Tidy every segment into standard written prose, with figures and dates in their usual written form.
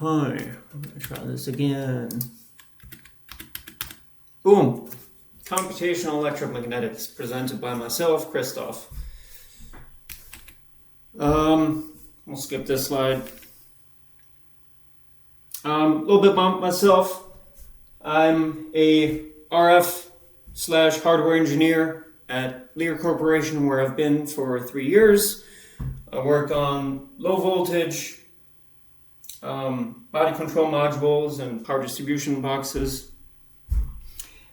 Okay, I'm gonna try this again. Boom! Computational Electromagnetics, presented by myself, Christoph. We'll skip this slide. A little bit about myself. I'm a RF/hardware engineer at Lear Corporation, where I've been for 3 years. I work on low voltage, body control modules and power distribution boxes.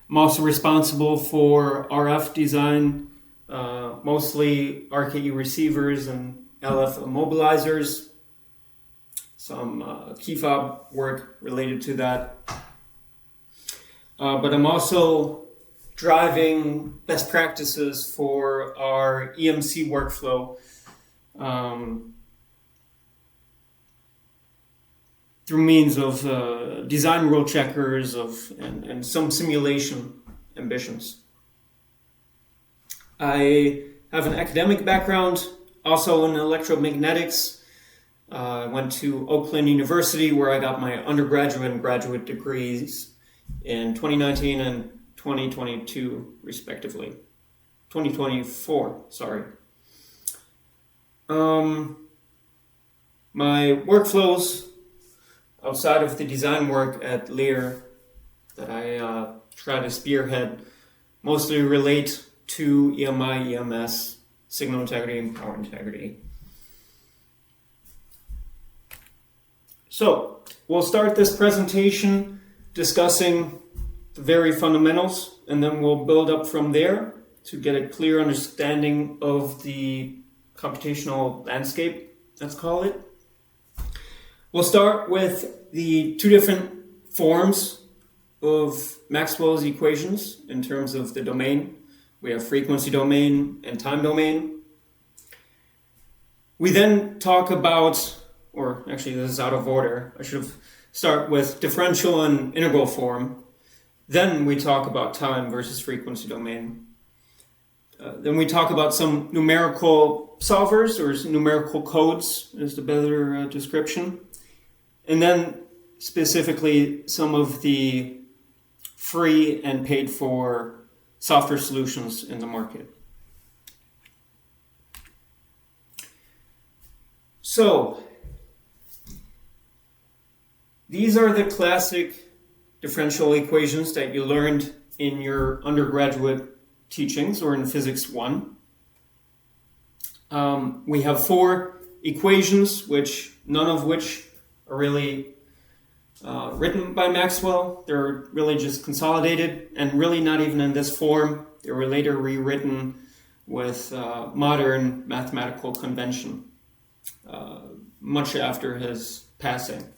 I'm also responsible for RF design, mostly RKE receivers and LF immobilizers. Some key fob work related to that. But I'm also driving best practices for our EMC workflow through means of design rule checkers and some simulation ambitions. I have an academic background, also in electromagnetics. I went to Oakland University, where I got my undergraduate and graduate degrees in 2019 and 2022, respectively. 2024, sorry. My workflows outside of the design work at Lear that I try to spearhead mostly relate to EMI, EMS, signal integrity, and power integrity. So, we'll start this presentation discussing the very fundamentals, and then we'll build up from there to get a clear understanding of the computational landscape, let's call it. We'll start with the two different forms of Maxwell's equations in terms of the domain. We have frequency domain and time domain. We then talk about, or actually this is out of order, I should start with differential and integral form. Then we talk about time versus frequency domain. Then we talk about some numerical solvers, or numerical codes is the better description. And then specifically some of the free and paid for software solutions in the market. So, these are the classic differential equations that you learned in your undergraduate teachings or in Physics 1. We have 4 equations, none of which are really written by Maxwell. They're really just consolidated and really not even in this form. They were later rewritten with modern mathematical convention, much after his passing.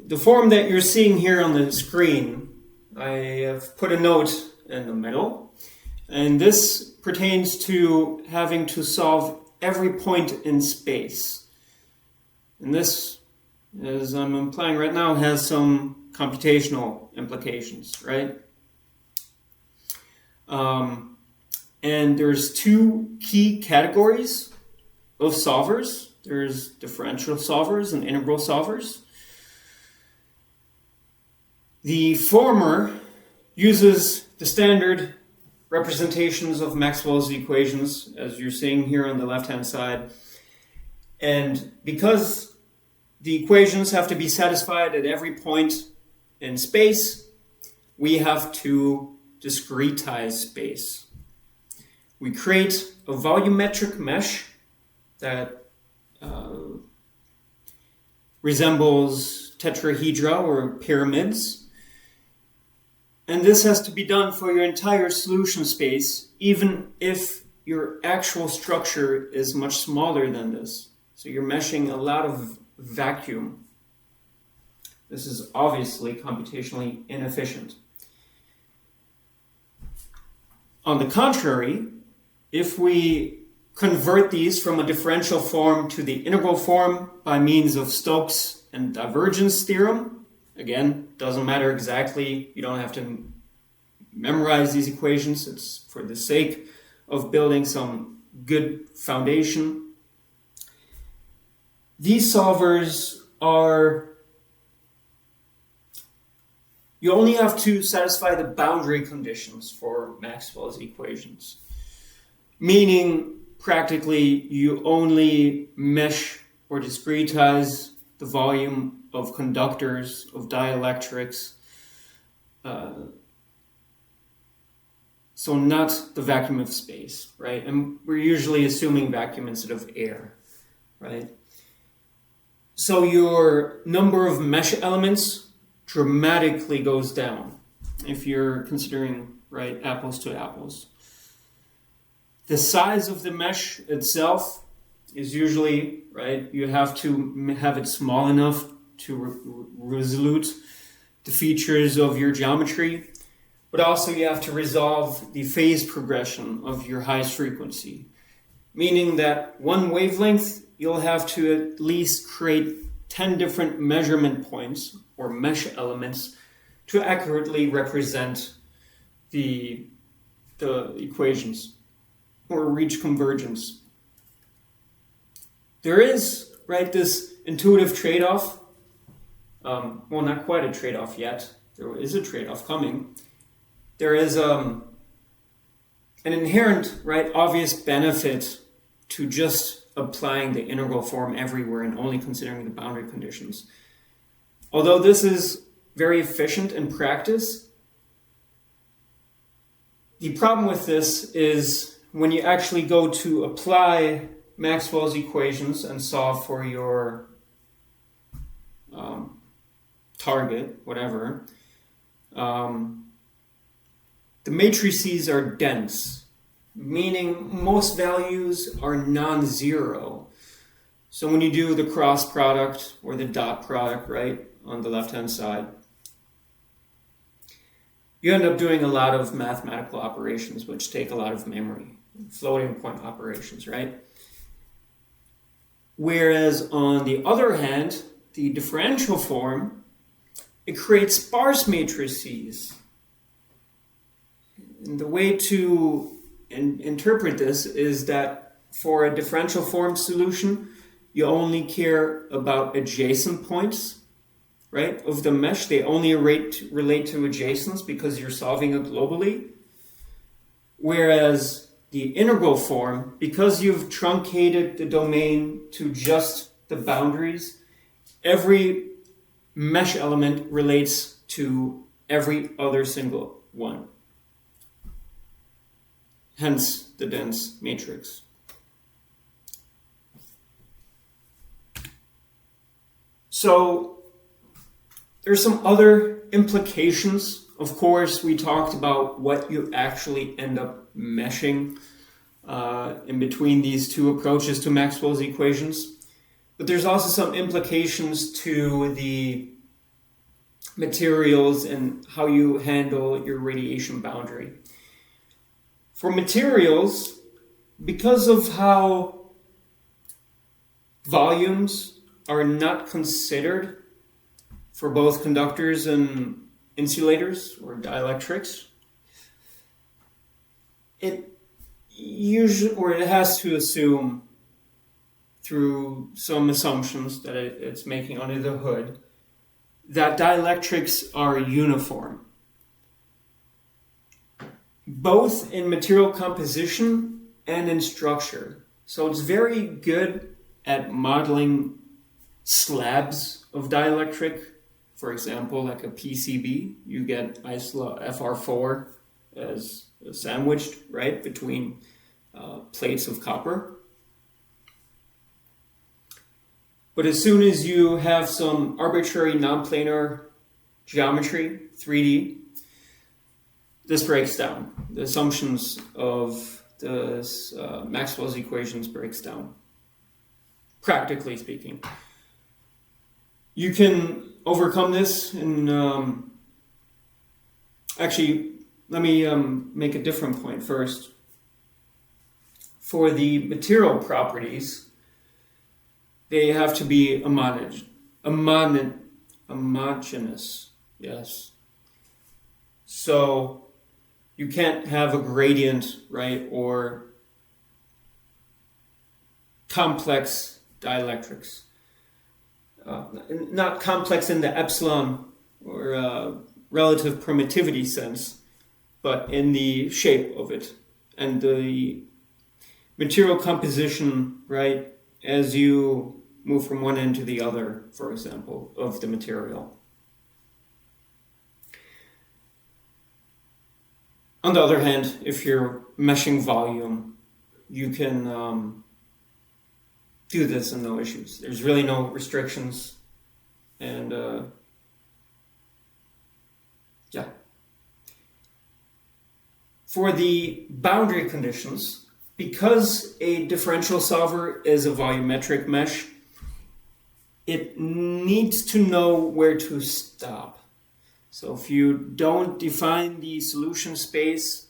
The form that you're seeing here on the screen, I have put a note in the middle, and this pertains to having to solve every point in space. And this, as I'm implying right now, has some computational implications, right? And there's 2 key categories of solvers. There's differential solvers and integral solvers. The former uses the standard representations of Maxwell's equations, as you're seeing here on the left-hand side. And because the equations have to be satisfied at every point in space, we have to discretize space. We create a volumetric mesh that resembles tetrahedra or pyramids. And this has to be done for your entire solution space, even if your actual structure is much smaller than this. So you're meshing a lot of vacuum. This is obviously computationally inefficient. On the contrary, if we convert these from a differential form to the integral form by means of Stokes and divergence theorem, again, doesn't matter exactly, you don't have to memorize these equations, it's for the sake of building some good foundation. These solvers you only have to satisfy the boundary conditions for Maxwell's equations. Meaning, practically, you only mesh or discretize the volume of conductors, of dielectrics, so not the vacuum of space, right? And we're usually assuming vacuum instead of air, right? So your number of mesh elements dramatically goes down if you're considering, right, apples to apples. The size of the mesh itself is usually, right, you have to have it small enough to resolute the features of your geometry, but also you have to resolve the phase progression of your highest frequency, meaning that one wavelength, you'll have to at least create 10 different measurement points or mesh elements to accurately represent the equations or reach convergence. There is, right, this intuitive trade-off. Well, not quite a trade-off yet. There is a trade-off coming. There is an inherent, right, obvious benefit to just applying the integral form everywhere and only considering the boundary conditions. Although this is very efficient in practice, the problem with this is when you actually go to apply Maxwell's equations and solve for your target, whatever, the matrices are dense, meaning most values are non-zero. So when you do the cross product or the dot product, right, on the left-hand side, you end up doing a lot of mathematical operations which take a lot of memory, floating point operations, right? Whereas on the other hand, the differential form, it creates sparse matrices. And the way to interpret this is that for a differential form solution, you only care about adjacent points, right, of the mesh. They only relate to adjacents because you're solving it globally. Whereas the integral form, because you've truncated the domain to just the boundaries, every mesh element relates to every other single one. Hence the dense matrix. So there's some other implications. Of course, we talked about what you actually end up meshing in between these two approaches to Maxwell's equations. But there's also some implications to the materials and how you handle your radiation boundary. For materials, because of how volumes are not considered for both conductors and insulators or dielectrics, it has to assume through some assumptions that it's making under the hood that dielectrics are uniform, both in material composition and in structure. So it's very good at modeling slabs of dielectric. For example, like a PCB, you get isola FR4 as sandwiched, right, between plates of copper. But as soon as you have some arbitrary non-planar geometry, 3D, this breaks down. The assumptions of the Maxwell's equations breaks down, practically speaking. You can overcome this in... actually, let me make a different point first. For the material properties, they have to be homogeneous. Yes. So you can't have a gradient, right, or complex dielectrics. not complex in the epsilon or relative primitivity sense, but in the shape of it and the material composition, right, as you move from one end to the other, for example, of the material. On the other hand, if you're meshing volume, you can do this and no issues. There's really no restrictions. And yeah. For the boundary conditions, because a differential solver is a volumetric mesh, it needs to know where to stop. So if you don't define the solution space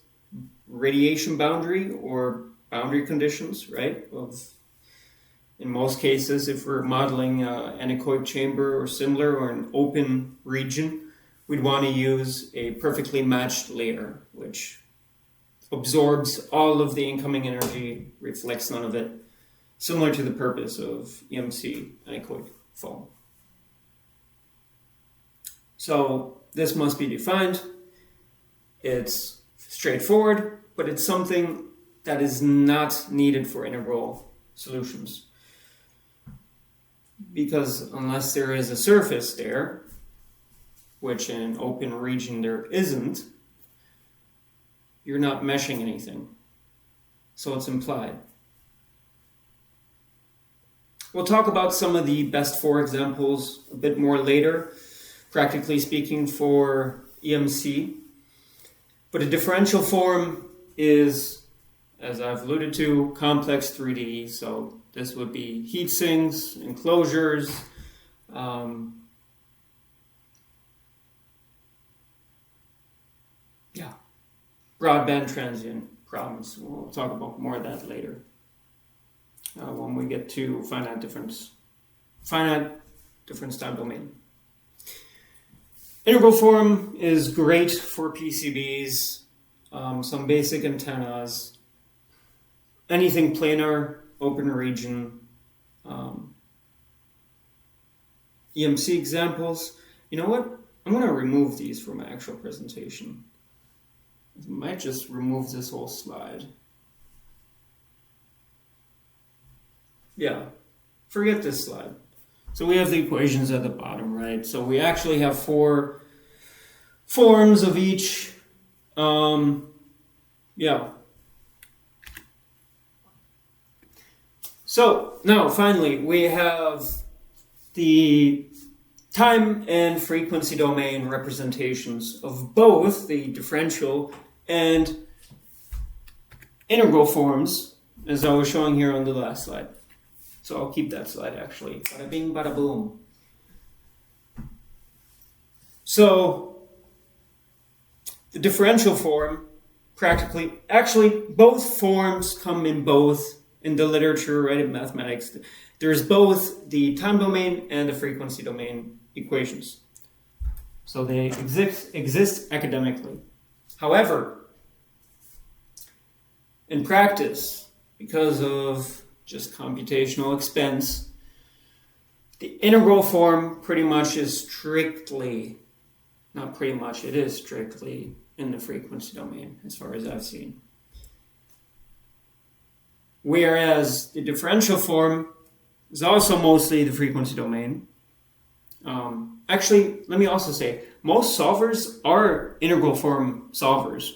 radiation boundary or boundary conditions, right, in most cases, if we're modeling an anechoic chamber or similar or an open region, we'd want to use a perfectly matched layer, which absorbs all of the incoming energy, reflects none of it, similar to the purpose of EMC anechoic foam. So this must be defined. It's straightforward, but it's something that is not needed for integral solutions. Because unless there is a surface there, which in an open region there isn't, you're not meshing anything. So it's implied. We'll talk about some of the best 4 examples a bit more later, practically speaking, for EMC. But a differential form is, as I've alluded to, complex 3D. So this would be heat sinks, enclosures, broadband transient problems. We'll talk about more of that later when we get to finite difference time domain. Integral form is great for PCBs, some basic antennas, anything planar, open region, EMC examples. You know what? I'm going to remove these from my actual presentation. I might just remove this whole slide. Yeah, forget this slide. So we have the equations at the bottom, right? So we actually have 4 forms of each. So now finally we have the time and frequency domain representations of both the differential and integral forms, as I was showing here on the last slide. So I'll keep that slide actually. Bada bing, bada boom. So the differential form, actually both forms come in the literature, right, in mathematics. There's both the time domain and the frequency domain equations. So they exist academically. However, in practice, because of just computational expense, the integral form pretty much is strictly, not pretty much, it is strictly in the frequency domain, as far as I've seen. Whereas the differential form is also mostly the frequency domain. Actually, let me also say, most solvers are integral form solvers.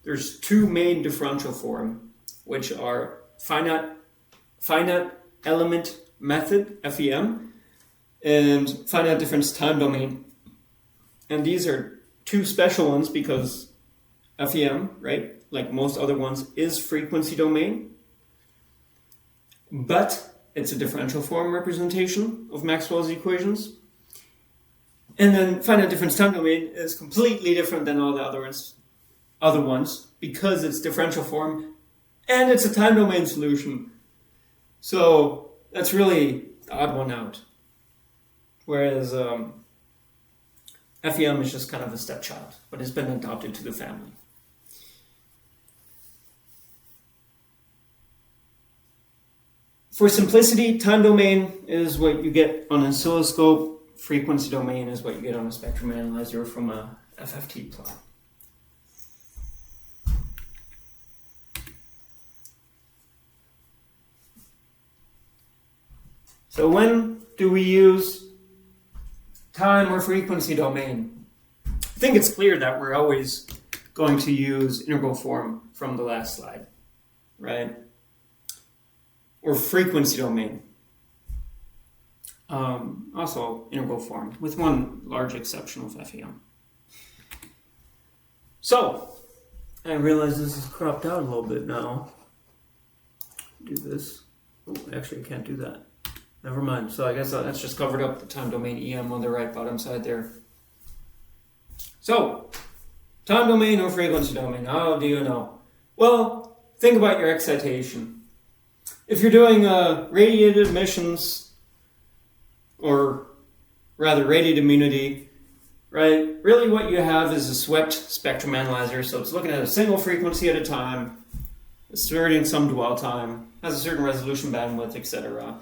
There's 2 main differential form, which are finite element method, FEM, and finite difference time domain. And these are 2 special ones because FEM, right, like most other ones, is frequency domain, but it's a differential form representation of Maxwell's equations. And then finite difference time domain is completely different than all the other ones because it's differential form and it's a time domain solution. So that's really the odd one out. Whereas FEM is just kind of a stepchild, but it's been adopted to the family. For simplicity, time domain is what you get on an oscilloscope. Frequency domain is what you get on a spectrum analyzer from a FFT plot. So when do we use time or frequency domain? I think it's clear that we're always going to use integral form from the last slide, right? Or frequency domain. Also integral form, with one large exception of FEM. So, I realize this is cropped out a little bit now. Do this. Oh, actually I can't do that. Never mind. So I guess that's just covered up the time domain EM on the right bottom side there. So, time domain or frequency domain, how do you know? Well, think about your excitation. If you're doing radiated emissions, or rather radiated immunity, right? Really what you have is a swept spectrum analyzer, so it's looking at a single frequency at a time, asserting some dwell time, has a certain resolution bandwidth, etc.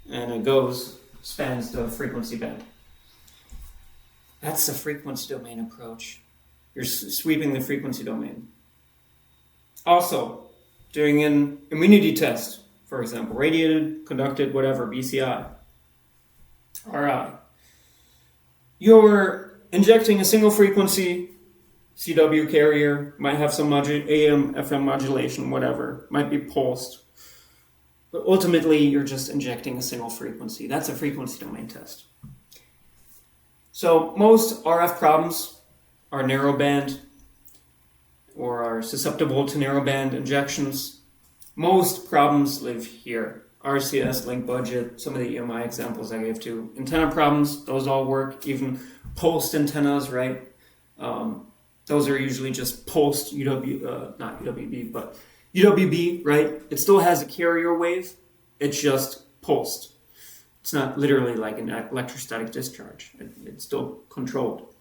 And it spans the frequency band. That's the frequency domain approach. You're sweeping the frequency domain. Also, doing an immunity test, for example, radiated, conducted, whatever, BCI, RI. You're injecting a single frequency CW carrier, might have some AM, FM modulation, whatever, might be pulsed. But ultimately, you're just injecting a single frequency. That's a frequency domain test. So most RF problems are narrowband or are susceptible to narrowband injections. Most problems live here. RCS, link budget, some of the EMI examples I gave too. Antenna problems, those all work. Even pulsed antennas, right? Those are usually just pulsed not UWB, but UWB, right? It still has a carrier wave. It's just pulsed. It's not literally like an electrostatic discharge. It's still controlled.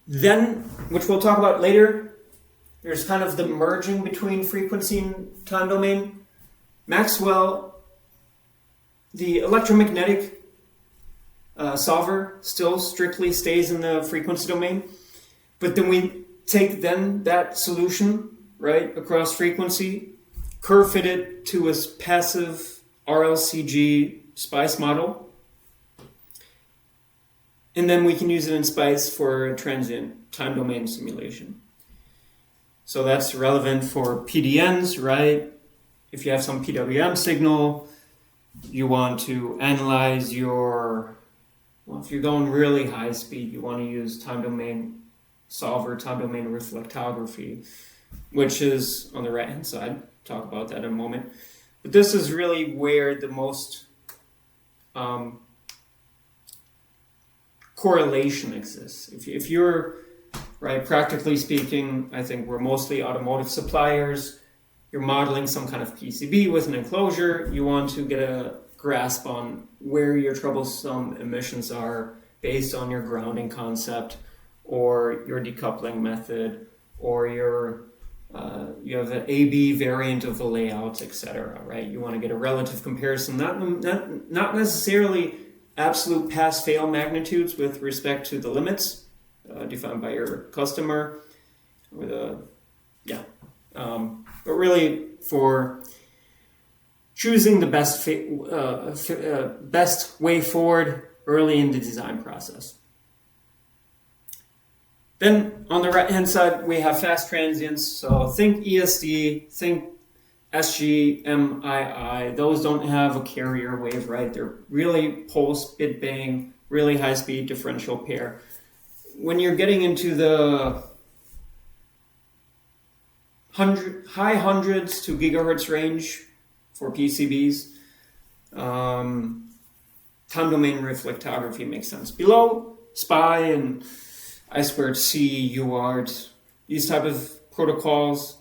Then, which we'll talk about later, there's kind of the merging between frequency and time domain. Maxwell, the electromagnetic solver still strictly stays in the frequency domain, but then we take that solution, right, across frequency, curve fit it to a passive RLCG SPICE model, and then we can use it in SPICE for a transient time domain simulation. So that's relevant for PDNs, right? If you have some PWM signal, you want to analyze if you're going really high speed, you want to use time domain solver, time domain reflectography, which is on the right-hand side. Talk about that in a moment. But this is really where the most correlation exists. If you're, right, practically speaking, I think we're mostly automotive suppliers. You're modeling some kind of PCB with an enclosure. You want to get a grasp on where your troublesome emissions are based on your grounding concept or your decoupling method or you have an AB variant of the layouts, etc. Right? You want to get a relative comparison, not necessarily absolute pass-fail magnitudes with respect to the limits defined by your customer, but really for choosing the best way forward early in the design process. Then on the right-hand side, we have fast transients. So think ESD, think SGMII. Those don't have a carrier wave, right? They're really pulse, bit bang, really high-speed differential pair. When you're getting into the high hundreds to gigahertz range for PCBs, time domain reflectography makes sense. Below, SPI and I2C, UART, these type of protocols,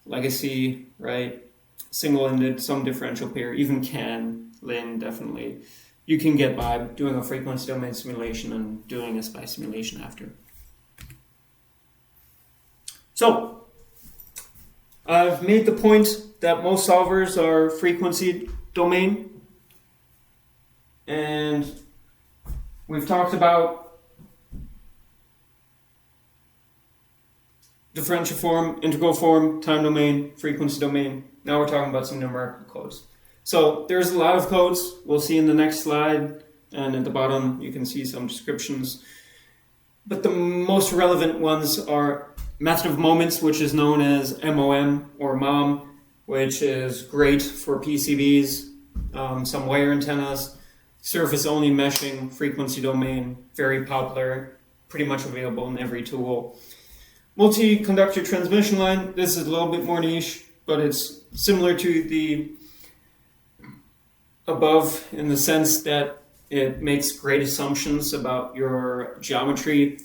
legacy, right? Single-ended, some differential pair, even CAN, LIN, definitely. You can get by doing a frequency domain simulation and doing a SPI simulation after. So, I've made the point that most solvers are frequency domain, and we've talked about differential form, integral form, time domain, frequency domain. Now we're talking about some numerical codes. So there's a lot of codes. We'll see in the next slide, and at the bottom you can see some descriptions. But the most relevant ones are method of moments, which is known as MOM or MOM, which is great for PCBs, some wire antennas, surface-only meshing, frequency domain, very popular, pretty much available in every tool. Multi-conductor transmission line, this is a little bit more niche, but it's similar to the above in the sense that it makes great assumptions about your geometry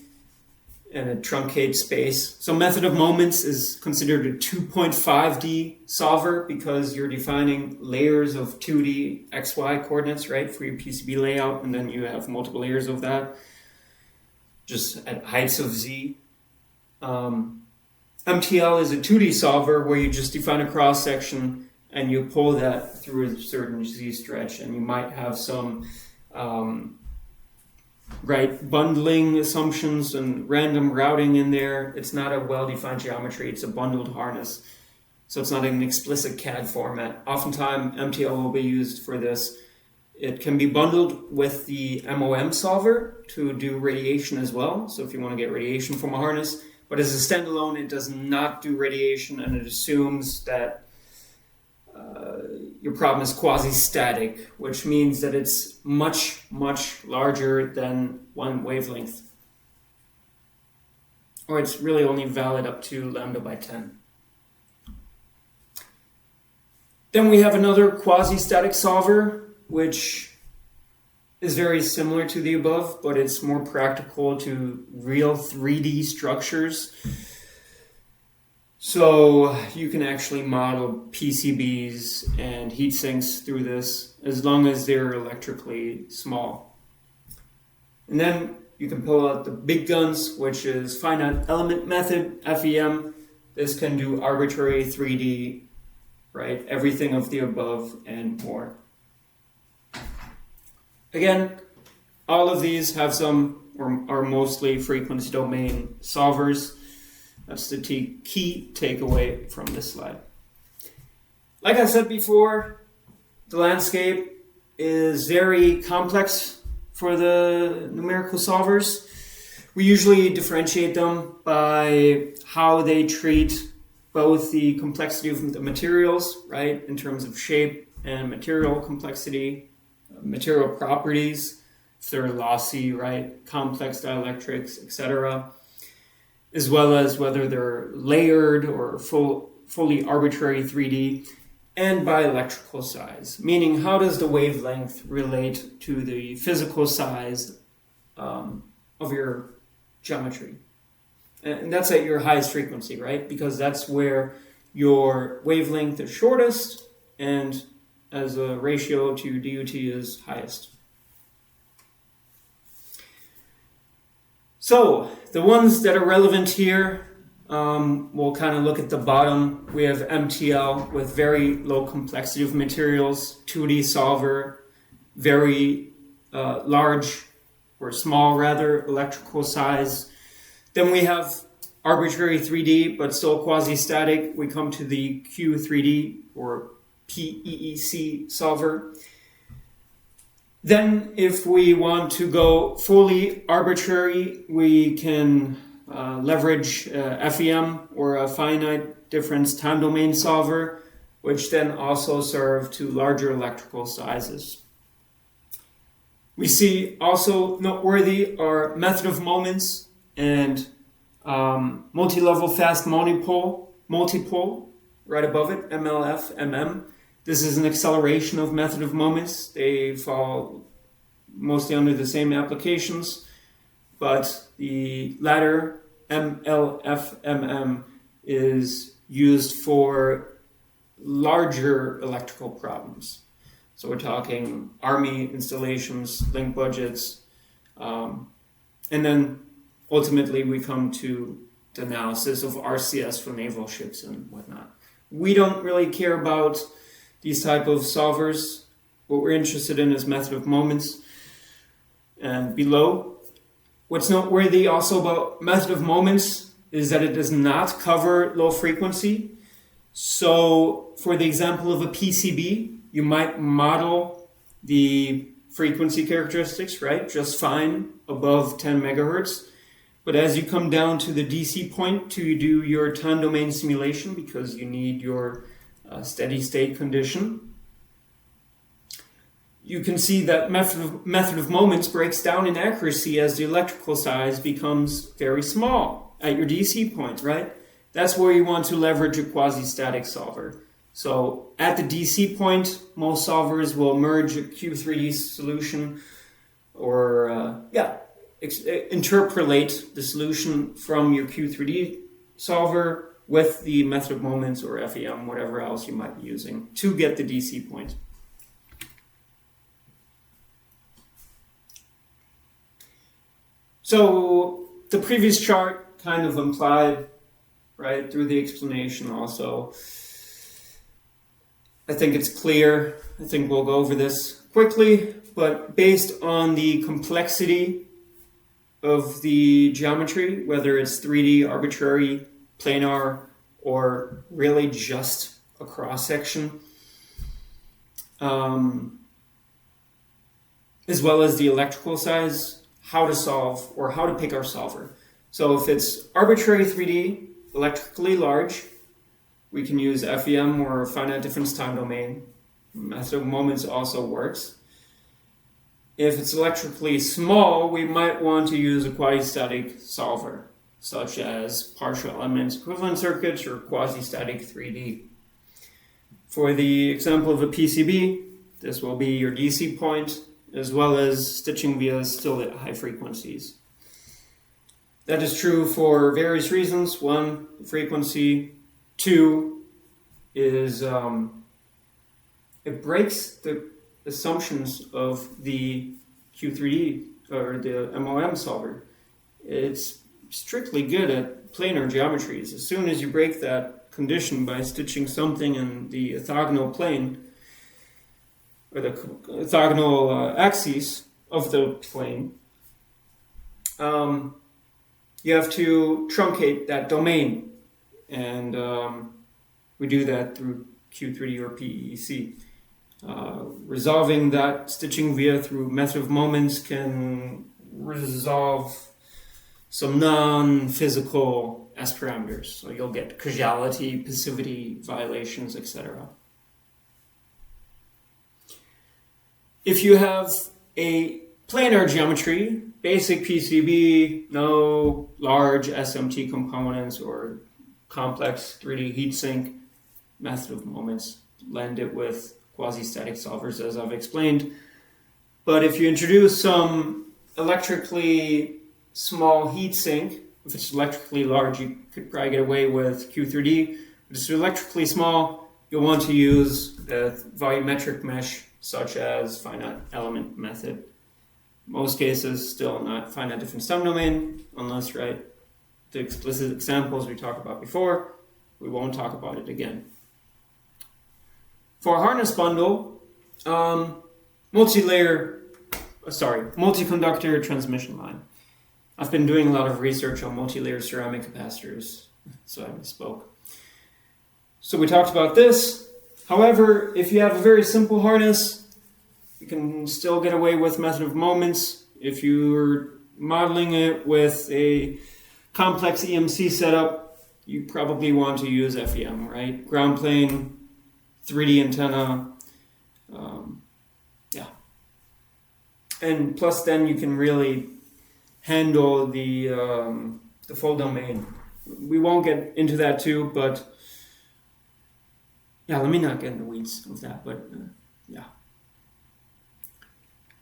and it truncates space. So method of moments is considered a 2.5D solver because you're defining layers of 2D XY coordinates, right, for your PCB layout, and then you have multiple layers of that just at heights of Z. MTL is a 2D solver where you just define a cross section and you pull that through a certain Z stretch, and you might have some bundling assumptions and random routing in there. It's not a well-defined geometry, it's a bundled harness. So it's not an explicit CAD format. Oftentimes MTL will be used for this. It can be bundled with the MOM solver to do radiation as well. So if you want to get radiation from a harness, but as a standalone, it does not do radiation, and it assumes that your problem is quasi-static, which means that it's much, much larger than one wavelength. Or it's really only valid up to lambda by 10. Then we have another quasi-static solver, which is very similar to the above, but it's more practical to real 3D structures. So you can actually model PCBs and heat sinks through this as long as they're electrically small. And then you can pull out the big guns, which is finite element method, FEM. This can do arbitrary 3D, right? Everything of the above and more. Again, all of these have some or are mostly frequency domain solvers. That's the key takeaway from this slide. Like I said before, the landscape is very complex for the numerical solvers. We usually differentiate them by how they treat both the complexity of the materials, right, in terms of shape and material complexity, material properties, if they're lossy, right, complex dielectrics, etc., as well as whether they're layered or fully arbitrary 3D, and by electrical size, meaning how does the wavelength relate to the physical size of your geometry. And that's at your highest frequency, right? Because that's where your wavelength is shortest and as a ratio to DUT is highest. So the ones that are relevant here, we'll kind of look at the bottom. We have MTL with very low complexity of materials, 2D solver, very large or small rather electrical size. Then we have arbitrary 3D but still quasi-static. We come to the Q3D or PEEC solver. Then if we want to go fully arbitrary, we can leverage FEM or a finite difference time domain solver, which then also serve to larger electrical sizes. We see also noteworthy are method of moments and multi-level fast multipole, right above it, MLF, MM. This is an acceleration of method of moments. They fall mostly under the same applications, but the latter, MLF, is used for larger electrical problems. So we're talking army installations, link budgets, and then ultimately we come to the analysis of RCS for naval ships and whatnot. We don't really care about these type of solvers. What we're interested in is method of moments. And below, what's noteworthy also about method of moments is that it does not cover low frequency. So for the example of a PCB, you might model the frequency characteristics, right, just fine above 10 megahertz. But as you come down to the DC point to do your time domain simulation, because you need your steady state condition, you can see that method of moments breaks down in accuracy as the electrical size becomes very small at your DC point, right? That's where you want to leverage a quasi-static solver. So at the DC point, most solvers will merge a Q3D solution or, interpolate the solution from your Q3D solver with the method of moments or FEM, whatever else you might be using, to get the DC point. So the previous chart kind of implied, right, through the explanation also, I think it's clear. I think we'll go over this quickly, but based on the complexity of the geometry, whether it's 3D, arbitrary, planar, or really just a cross-section, as well as the electrical size, how to solve or how to pick our solver. So if it's arbitrary 3D, electrically large, we can use FEM or finite difference time domain. Method of moments also works. If it's electrically small, we might want to use a quasi-static solver, such as partial element equivalent circuits or quasi-static 3D. For the example of a PCB, this will be your DC point, as well as stitching via still at high frequencies. That is true for various reasons. One, frequency. Two is it breaks the assumptions of the Q3D or the MOM solver. It's strictly good at planar geometries. As soon as you break that condition by stitching something in the orthogonal plane or the orthogonal axis of the plane, you have to truncate that domain, and we do that through Q3D or PEC. Resolving that stitching via through method of moments can resolve some non-physical S parameters. So you'll get causality, passivity, violations, etc. If you have a planar geometry, basic PCB, no large SMT components or complex 3D heatsink, method of moments, blend it with quasi-static solvers, as I've explained. But if you introduce some electrically small heatsink, if it's electrically large, you could probably get away with Q3D. If it's electrically small, you'll want to use a volumetric mesh, such as finite element method. Most cases, still not finite difference time domain, unless, right, the explicit examples we talked about before, we won't talk about it again. For a harness bundle, multi-conductor transmission line. I've been doing a lot of research on multi-layer ceramic capacitors, so I misspoke. So we talked about this. However, if you have a very simple harness, you can still get away with method of moments. If you're modeling it with a complex EMC setup, you probably want to use FEM, right? Ground plane, 3D antenna, and plus then you can really handle the full domain. We won't get into that too, but yeah, let me not get in the weeds of that, but yeah.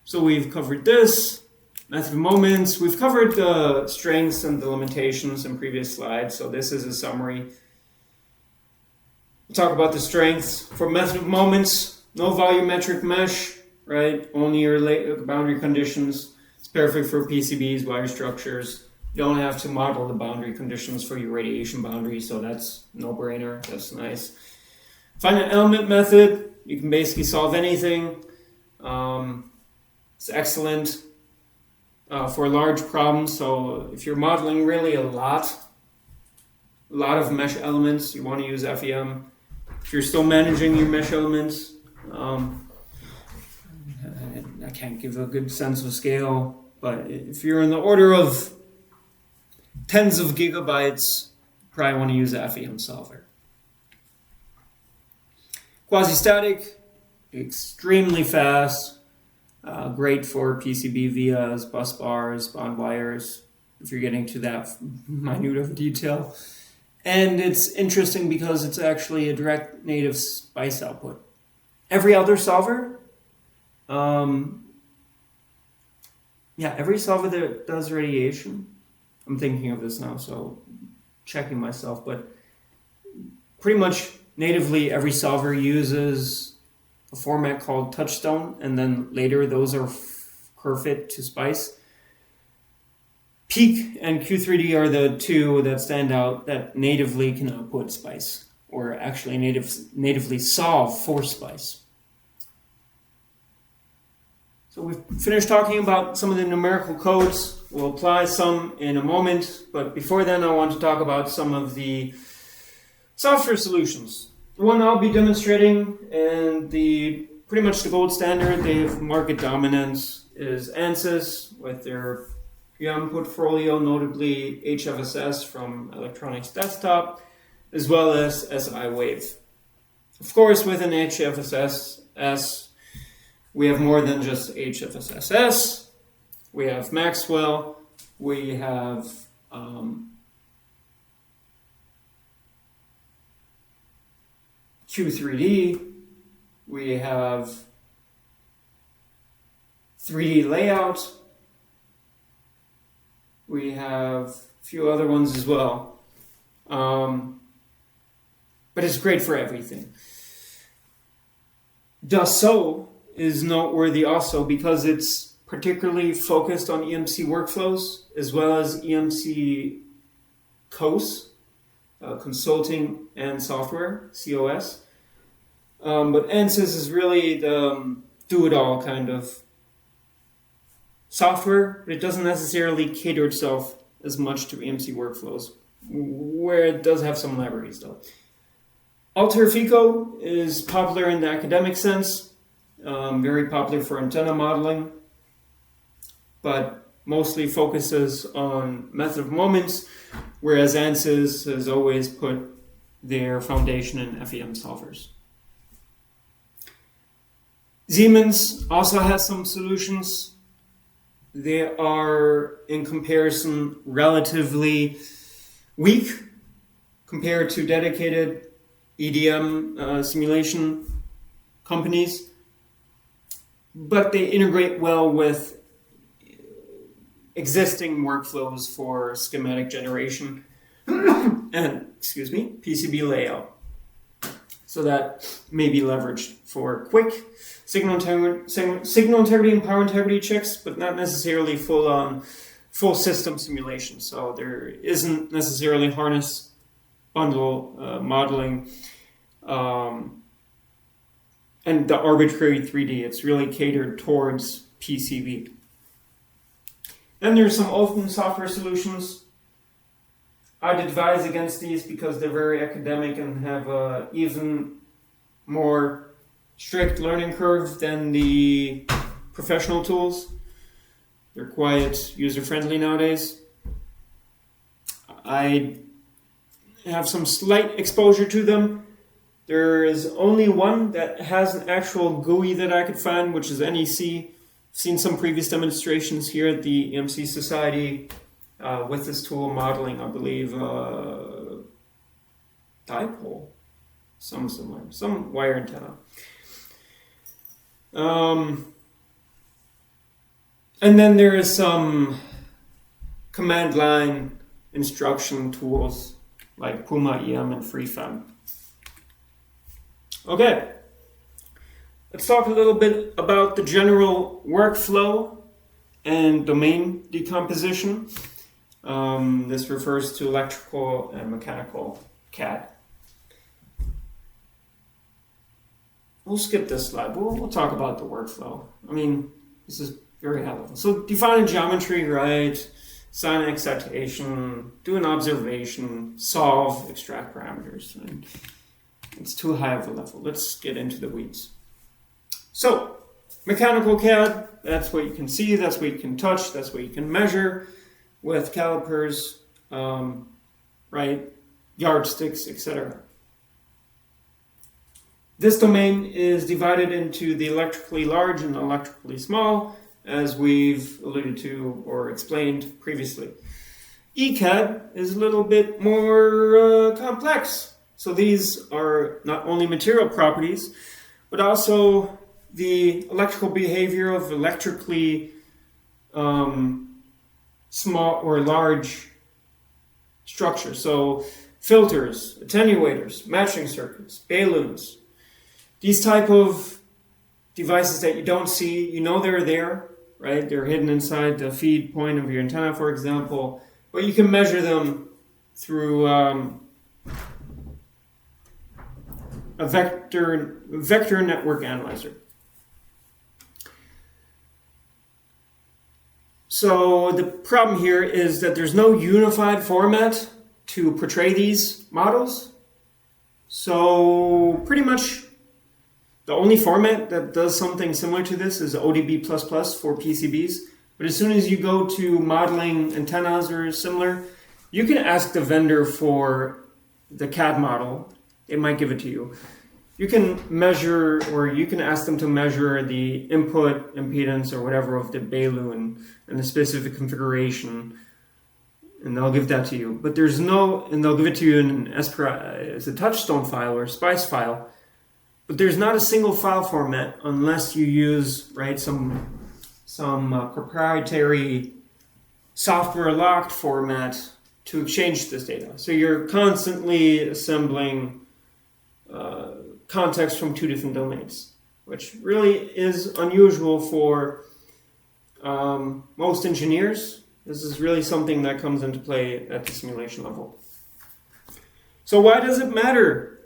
So we've covered this, method of moments. We've covered the strengths and the limitations in previous slides, so this is a summary. We'll talk about the strengths. For method of moments, no volumetric mesh, right? Only your boundary conditions. It's perfect for PCBs, wire structures. You don't have to model the boundary conditions for your radiation boundary, so that's no-brainer. That's nice. Finite element method, you can basically solve anything. It's excellent for large problems. So if you're modeling really a lot of mesh elements, you want to use FEM. If you're still managing your mesh elements, I can't give a good sense of scale, but if you're in the order of tens of gigabytes, you probably want to use the FEM solver. Quasi-static, extremely fast, great for PCB vias, bus bars, bond wires, if you're getting to that minute of detail. And it's interesting because it's actually a direct native SPICE output. Every other solver, every solver that does radiation, I'm thinking of this now, so checking myself, but pretty much natively every solver uses a format called Touchstone, and then later those are curve-fit to SPICE. Peak and Q3D are the two that stand out that natively can output SPICE, or actually natively solve for SPICE. So we've finished talking about some of the numerical codes. We'll apply some in a moment, but before then I want to talk about some of the software solutions. The one I'll be demonstrating, and pretty much the gold standard, they have market dominance, is ANSYS with their PRIAM portfolio, notably HFSS from Electronics Desktop, as well as SI-Wave. Of course, within HFSS, we have more than just HFSS. We have Maxwell, we have Q3D, we have 3D layout, we have a few other ones as well. But it's great for everything. Dassault is noteworthy also because it's particularly focused on EMC workflows as well as EMC COS, consulting and software, COS. But ANSYS is really the do-it-all kind of software, but it doesn't necessarily cater itself as much to EMC workflows, where it does have some libraries though. Altair FICO is popular in the academic sense, very popular for antenna modeling, but mostly focuses on method of moments, whereas ANSYS has always put their foundation in FEM solvers. Siemens also has some solutions. They are, in comparison, relatively weak compared to dedicated EDM simulation companies, but they integrate well with existing workflows for schematic generation and, PCB layout. So that may be leveraged for quick signal integrity and power integrity checks, but not necessarily full system simulation. So there isn't necessarily harness bundle modeling and the arbitrary 3D. It's really catered towards PCB. Then there's some open software solutions. I'd advise against these because they're very academic and have an even more strict learning curve than the professional tools. They're quite user-friendly nowadays. I have some slight exposure to them. There is only one that has an actual GUI that I could find, which is NEC. I've seen some previous demonstrations here at the EMC Society with this tool modeling, I believe, dipole, some similar, some wire antenna. And then there is some command line instruction tools like Puma EM and FreeFem. Okay, let's talk a little bit about the general workflow and domain decomposition. This refers to electrical and mechanical CAD. we'll skip this slide. We'll talk about the workflow. I mean, this is very high level. So define a geometry, right? Assign an excitation, do an observation, solve, extract parameters. And it's too high of a level. Let's get into the weeds. So mechanical CAD, that's what you can see, that's what you can touch, that's what you can measure with calipers, right? Yardsticks, etc. This domain is divided into the electrically large and electrically small, as we've alluded to or explained previously. ECAD is a little bit more complex. So these are not only material properties, but also the electrical behavior of electrically small or large structures. So filters, attenuators, matching circuits, balloons. These type of devices that you don't see, you know they're there, right? They're hidden inside the feed point of your antenna, for example, but you can measure them through a vector network analyzer. So the problem here is that there's no unified format to portray these models. So pretty much the only format that does something similar to this is ODB++ for PCBs. But as soon as you go to modeling antennas or similar, you can ask the vendor for the CAD model. They might give it to you. You can measure, or you can ask them to measure the input impedance or whatever of the balloon and the specific configuration, and they'll give that to you. But there's no, and they'll give it to you in as a touchstone file or SPICE file. But there's not a single file format unless you use, right, some proprietary software locked format to exchange this data. So you're constantly assembling context from two different domains, which really is unusual for most engineers. This is really something that comes into play at the simulation level. So why does it matter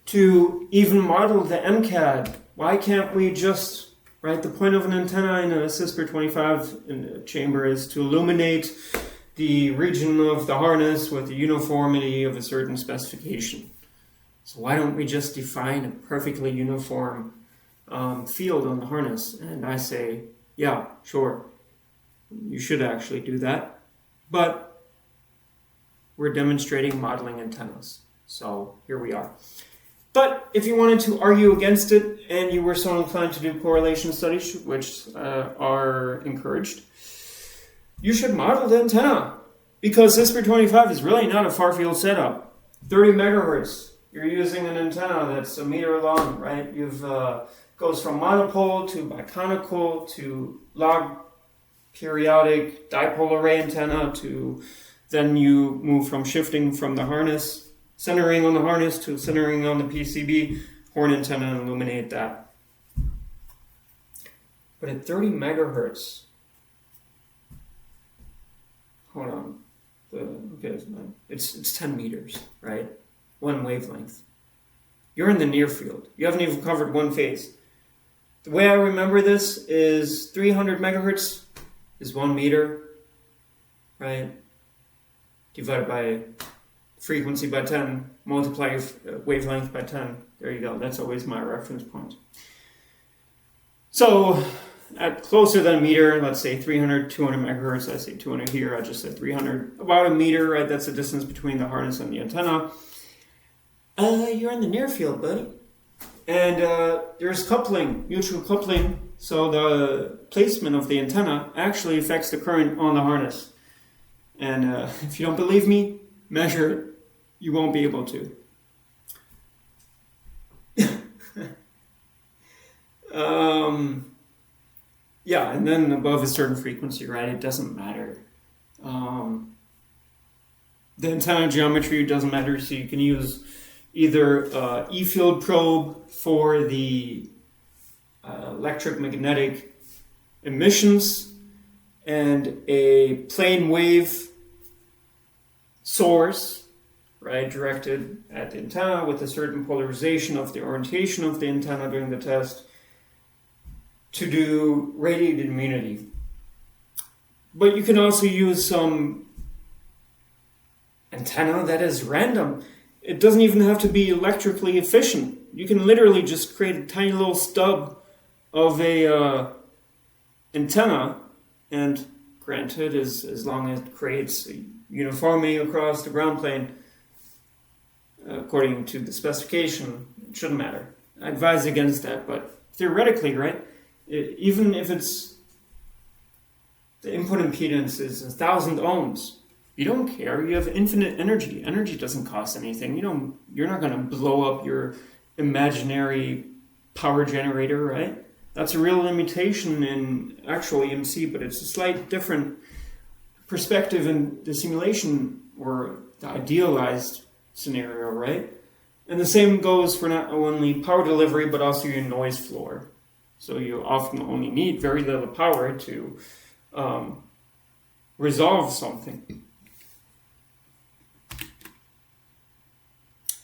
to even model the MCAD? Why can't we just, right, the point of an antenna in a CISPR 25 in a chamber is to illuminate the region of the harness with the uniformity of a certain specification. So why don't we just define a perfectly uniform field on the harness? And I say, yeah, sure, you should actually do that. But we're demonstrating modeling antennas. So here we are. But if you wanted to argue against it and you were so inclined to do correlation studies, which are encouraged, you should model the antenna, because CISPR 25 is really not a far field setup. 30 megahertz. You're using an antenna that's a meter long, right? You've goes from monopole to biconical to log periodic dipole array antenna to then you move from shifting from the harness, centering on the harness to centering on the PCB, horn antenna, and illuminate that. But at 30 megahertz, hold on, it's 10 meters, right? One wavelength. You're in the near field. You haven't even covered one phase. The way I remember this is 300 megahertz is 1 meter, right? Divided by frequency by 10, multiply wavelength by 10. There you go. That's always my reference point. So at closer than a meter, let's say 300, 200 megahertz, I say 200 here, I just said 300. About a meter, right? That's the distance between the harness and the antenna. You're in the near field, buddy. And there's coupling, mutual coupling. So the placement of the antenna actually affects the current on the harness. And if you don't believe me, measure it. You won't be able to. Yeah, and then above a certain frequency, right, it doesn't matter. The antenna geometry doesn't matter, so you can use either E-field probe for the electromagnetic emissions and a plane wave source, right, directed at the antenna with a certain polarization of the orientation of the antenna during the test to do radiated immunity. But you can also use some antenna that is random. It doesn't even have to be electrically efficient. You can literally just create a tiny little stub of a antenna, and granted, as long as it creates a uniformity across the ground plane, according to the specification, it shouldn't matter. I advise against that, but theoretically, right, even if it's the input impedance is 1,000 ohms, you don't care. You have infinite energy. Energy doesn't cost anything. You're not going to blow up your imaginary power generator, right? That's a real limitation in actual EMC, but it's a slight different perspective in the simulation or the idealized scenario, right? And the same goes for not only power delivery, but also your noise floor. So you often only need very little power to resolve something.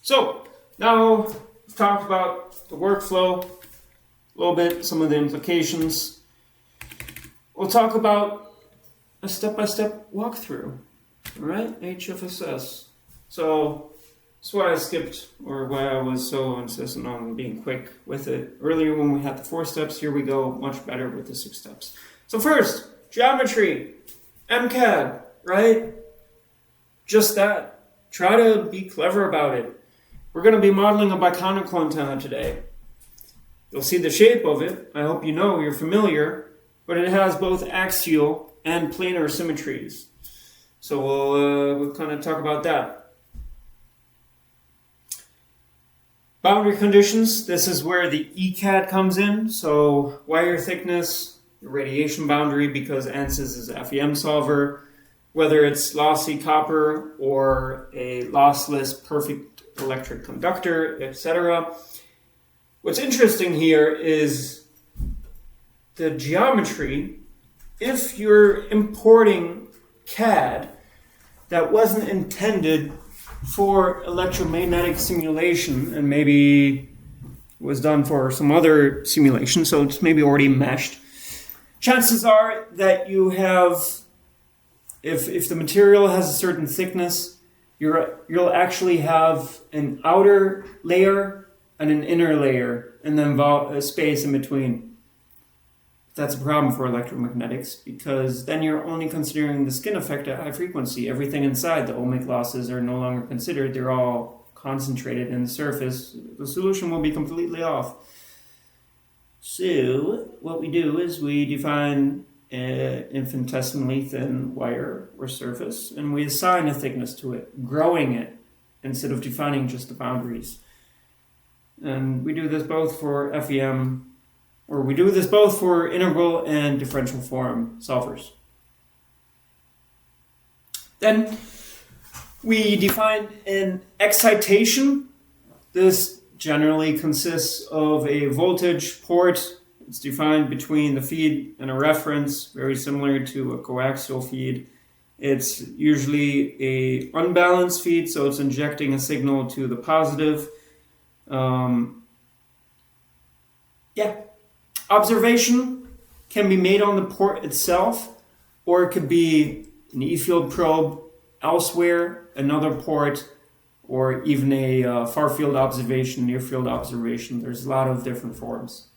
So now we've talked about the workflow, a little bit, some of the implications. We'll talk about a step-by-step walkthrough, all right? HFSS. So that's why I skipped, or why I was so insistent on being quick with it. Earlier when we had the 4 steps, here we go much better with the 6 steps. So first, geometry, MCAD, right? Just that. Try to be clever about it. We're going to be modeling a biconical antenna today. You'll see the shape of it. I hope you're familiar, but it has both axial and planar symmetries. So we'll kind of talk about that. Boundary conditions. This is where the ECAD comes in. So wire thickness, the radiation boundary, because ANSYS is a FEM solver, whether it's lossy copper or a lossless perfect electric conductor, etc. What's interesting here is the geometry. If you're importing CAD that wasn't intended for electromagnetic simulation and maybe was done for some other simulation, so it's maybe already meshed, chances are that you have, if the material has a certain thickness, you'll actually have an outer layer and an inner layer, and then a space in between. That's a problem for electromagnetics, because then you're only considering the skin effect at high frequency. Everything inside, the ohmic losses are no longer considered. They're all concentrated in the surface. The solution will be completely off. So what we do is we define an infinitesimally thin wire or surface, and we assign a thickness to it, growing it, instead of defining just the boundaries. And we do this both for FEM, or we do this both for integral and differential form solvers. Then we define an excitation. This generally consists of a voltage port. It's defined between the feed and a reference, very similar to a coaxial feed. It's usually a unbalanced feed, so it's injecting a signal to the positive. Observation can be made on the port itself, or it could be an E-field probe elsewhere, another port, or even a far-field observation, near-field observation. There's a lot of different forms.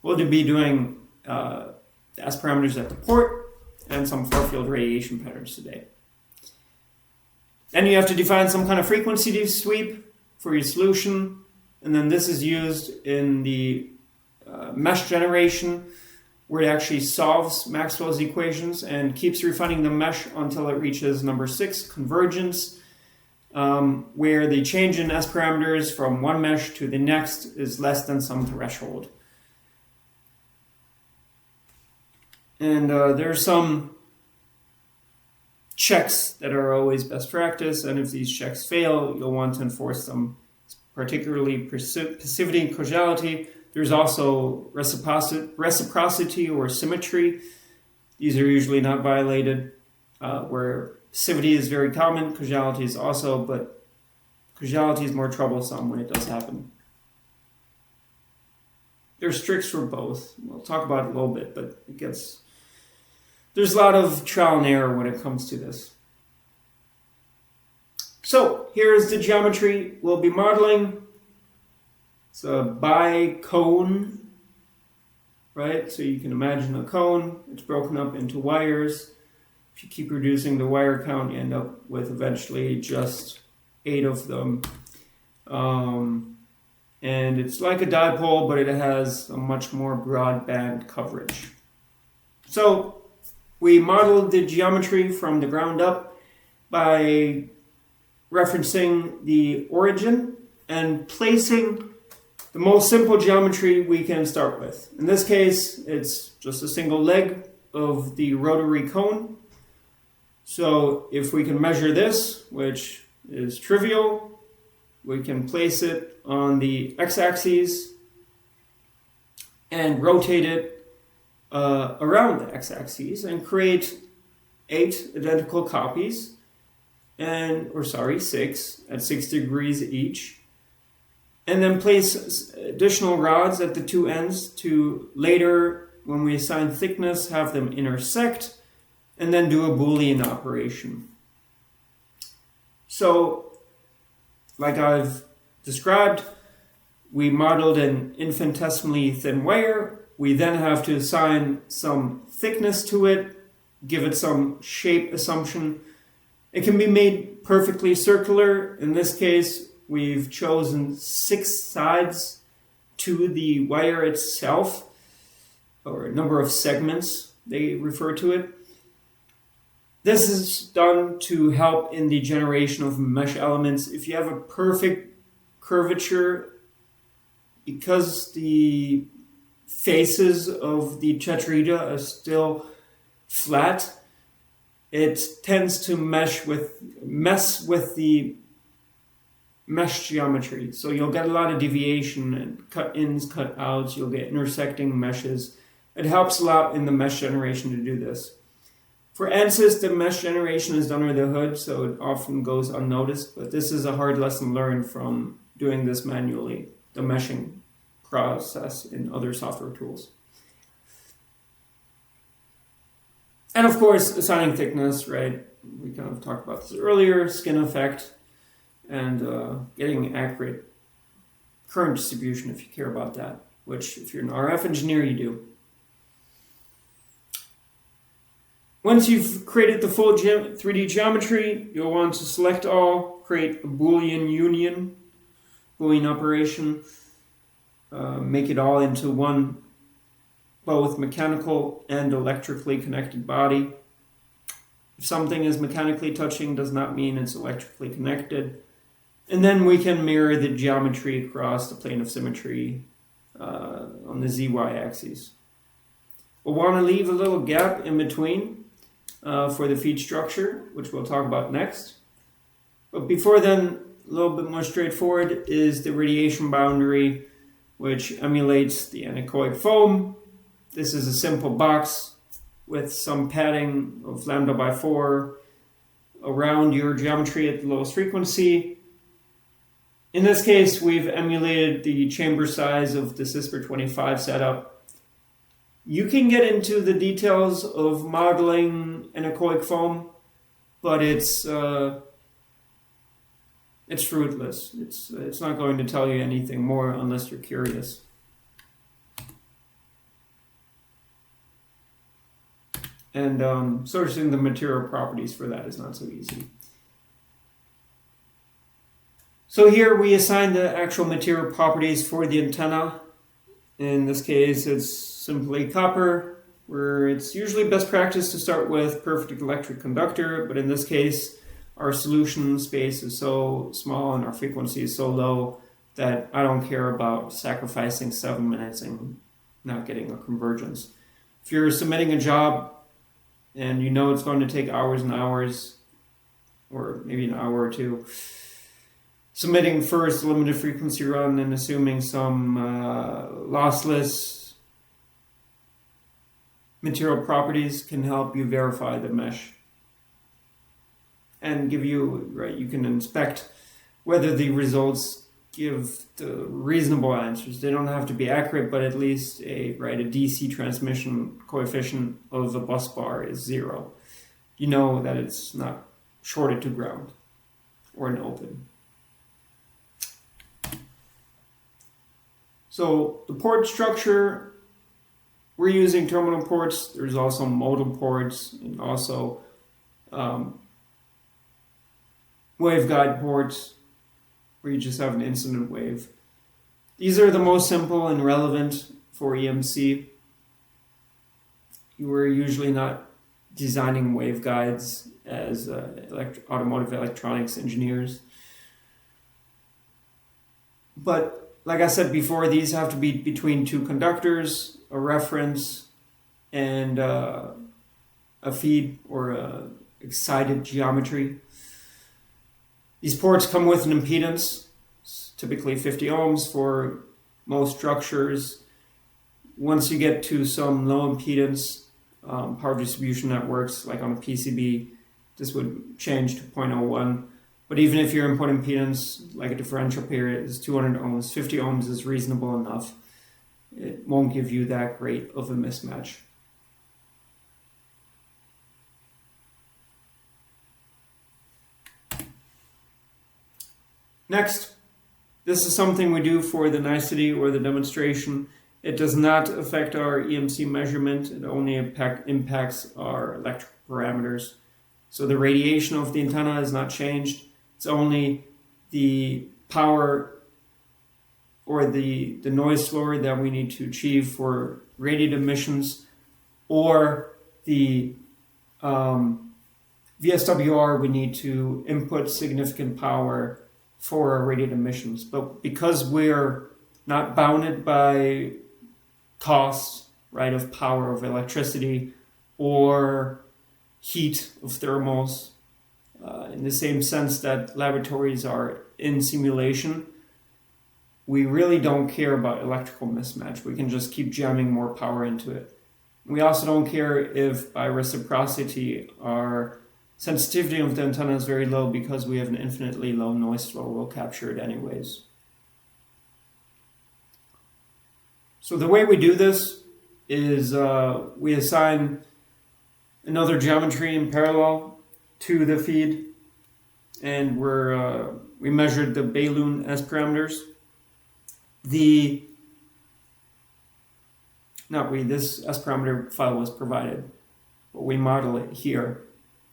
We'll be doing S parameters at the port and some far-field radiation patterns today. Then you have to define some kind of frequency sweep for your solution, and then this is used in the mesh generation, where it actually solves Maxwell's equations and keeps refining the mesh until it reaches number 6, convergence, where the change in S parameters from one mesh to the next is less than some threshold. And there's some checks that are always best practice, and if these checks fail, you'll want to enforce them, particularly passivity and causality. There's also reciprocity or symmetry. These are usually not violated, where passivity is very common, causality is also, but Causality is more troublesome when it does happen. There's tricks for both. We'll talk about it a little bit, but there's a lot of trial and error when it comes to this. So here's the geometry we'll be modeling. It's a bicone, right? So you can imagine a cone. It's broken up into wires. If you keep reducing the wire count, you end up with eventually just 8 of them. And it's like a dipole, but it has a much more broadband coverage. So we modeled the geometry from the ground up by referencing the origin and placing the most simple geometry we can start with. In this case, it's just a single leg of the rotary cone. So if we can measure this, which is trivial, we can place it on the x-axis and rotate it around the x-axis and create 8 identical copies, or 6 at 6 degrees each, and then place additional rods at the 2 ends to later, when we assign thickness, have them intersect, and then do a Boolean operation. So, like I've described, we modeled an infinitesimally thin wire. We then have to assign some thickness to it, give it some shape assumption. It can be made perfectly circular. In this case, we've chosen 6 sides to the wire itself, or a number of segments, they refer to it. This is done to help in the generation of mesh elements. If you have a perfect curvature, because the faces of the tetrahedra are still flat, it tends to mess with the mesh geometry. So you'll get a lot of deviation and cut-ins, cut-outs. You'll get intersecting meshes. It helps a lot in the mesh generation to do this. For ANSYS, the mesh generation is done under the hood, so it often goes unnoticed. But this is a hard lesson learned from doing this manually, the meshing process in other software tools. And of course, assigning thickness, right? We kind of talked about this earlier, skin effect, and getting accurate current distribution if you care about that, which if you're an RF engineer, you do. Once you've created the full 3D geometry, you'll want to select all, create a Boolean union, Boolean operation, make it all into one both mechanical and electrically connected body. If something is mechanically touching, does not mean it's electrically connected. And then we can mirror the geometry across the plane of symmetry on the ZY axis. We'll want to leave a little gap in between for the feed structure, which we'll talk about next. But before then, a little bit more straightforward is the radiation boundary, which emulates the anechoic foam. This is a simple box with some padding of lambda by 4 around your geometry at the lowest frequency. In this case, we've emulated the chamber size of the CISPR 25 setup. You can get into the details of modeling anechoic foam, but it's fruitless. It's not going to tell you anything more unless you're curious. And sourcing the material properties for that is not so easy. So here we assign the actual material properties for the antenna. In this case, it's simply copper, where it's usually best practice to start with perfect electric conductor, but in this case, our solution space is so small and our frequency is so low that I don't care about sacrificing 7 minutes and not getting a convergence. If you're submitting a job and you know it's going to take hours and hours, or maybe an hour or two, submitting first a limited frequency run and assuming some lossless material properties can help you verify the mesh and give you, right, you can inspect whether the results give the reasonable answers. They don't have to be accurate, but at least a DC transmission coefficient of the bus bar is 0. You know that it's not shorted to ground or an open. So the port structure, we're using terminal ports. There's also modal ports and also waveguide ports where you just have an incident wave. These are the most simple and relevant for EMC. You were usually not designing waveguides as automotive electronics engineers. But like I said before, these have to be between two conductors, a reference, and a feed or a excited geometry. These ports come with an impedance, typically 50 ohms for most structures. Once you get to some low impedance power distribution networks, like on a PCB, this would change to 0.01. But even if your input impedance, like a differential period, is 200 ohms, 50 ohms is reasonable enough. It won't give you that great of a mismatch. Next, this is something we do for the nicety or the demonstration. It does not affect our EMC measurement. It only impacts our electrical parameters. So the radiation of the antenna is not changed. It's only the power or the noise floor that we need to achieve for radiated emissions, or the VSWR, we need to input significant power for our radiated emissions. But because we're not bounded by costs, of power of electricity or heat of thermals, in the same sense that laboratories are in simulation, we really don't care about electrical mismatch. We can just keep jamming more power into it. We also don't care if by reciprocity our sensitivity of the antenna is very low, because we have an infinitely low noise floor. We'll capture it anyways. So the way we do this is we assign another geometry in parallel to the feed, and we measured the Balloon S parameters. This S parameter file was provided, but we model it here.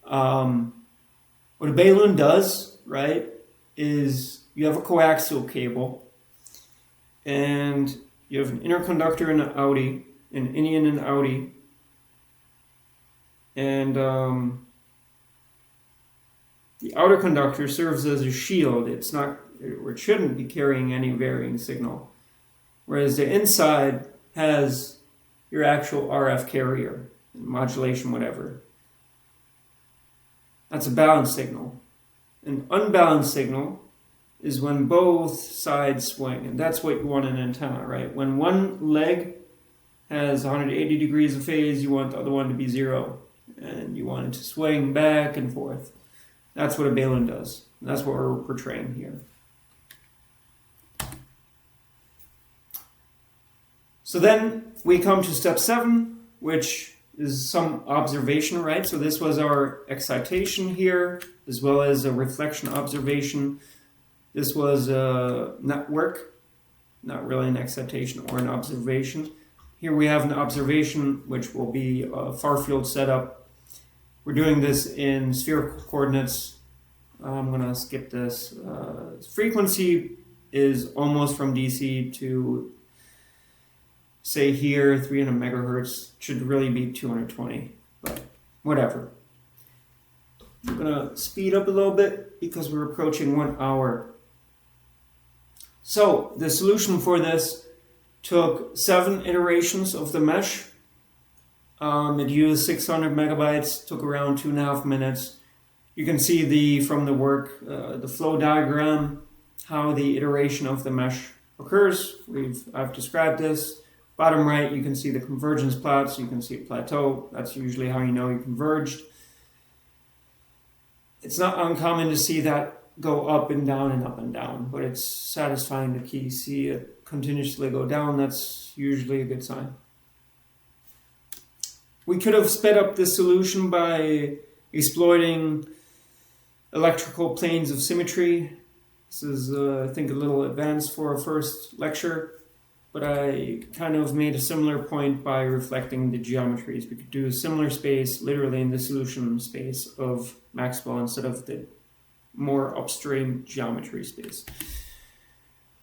What a balloon does, is you have a coaxial cable, and you have an inner conductor and an outie, an in and outie, and the outer conductor serves as a shield. It shouldn't be carrying any varying signal, whereas the inside has your actual RF carrier, modulation, whatever. That's a balanced signal. An unbalanced signal is when both sides swing, and that's what you want in an antenna, When one leg has 180 degrees of phase, you want the other one to be 0, and you want it to swing back and forth. That's what a balloon does, and that's what we're portraying here. So then we come to step 7, which is some observation, So this was our excitation here, as well as a reflection observation. This was a network, not really an excitation or an observation. Here we have an observation, which will be a far field setup. We're doing this in spherical coordinates. I'm going to skip this. Frequency is almost from DC to, say here, 300 megahertz. Should really be 220, but whatever. I'm going to speed up a little bit because we're approaching 1 hour. So the solution for this took 7 iterations of the mesh. It used 600 megabytes, took around 2.5 minutes. You can see from the work, the flow diagram, how the iteration of the mesh occurs. I've described this. Bottom right, you can see the convergence plots. You can see a plateau. That's usually how you know you converged. It's not uncommon to see that go up and down and up and down, but it's satisfying to see it continuously go down. That's usually a good sign. We could have sped up this solution by exploiting electrical planes of symmetry. This is, I think, a little advanced for a first lecture, but I kind of made a similar point by reflecting the geometries. We could do a similar space literally in the solution space of Maxwell instead of the more upstream geometry space.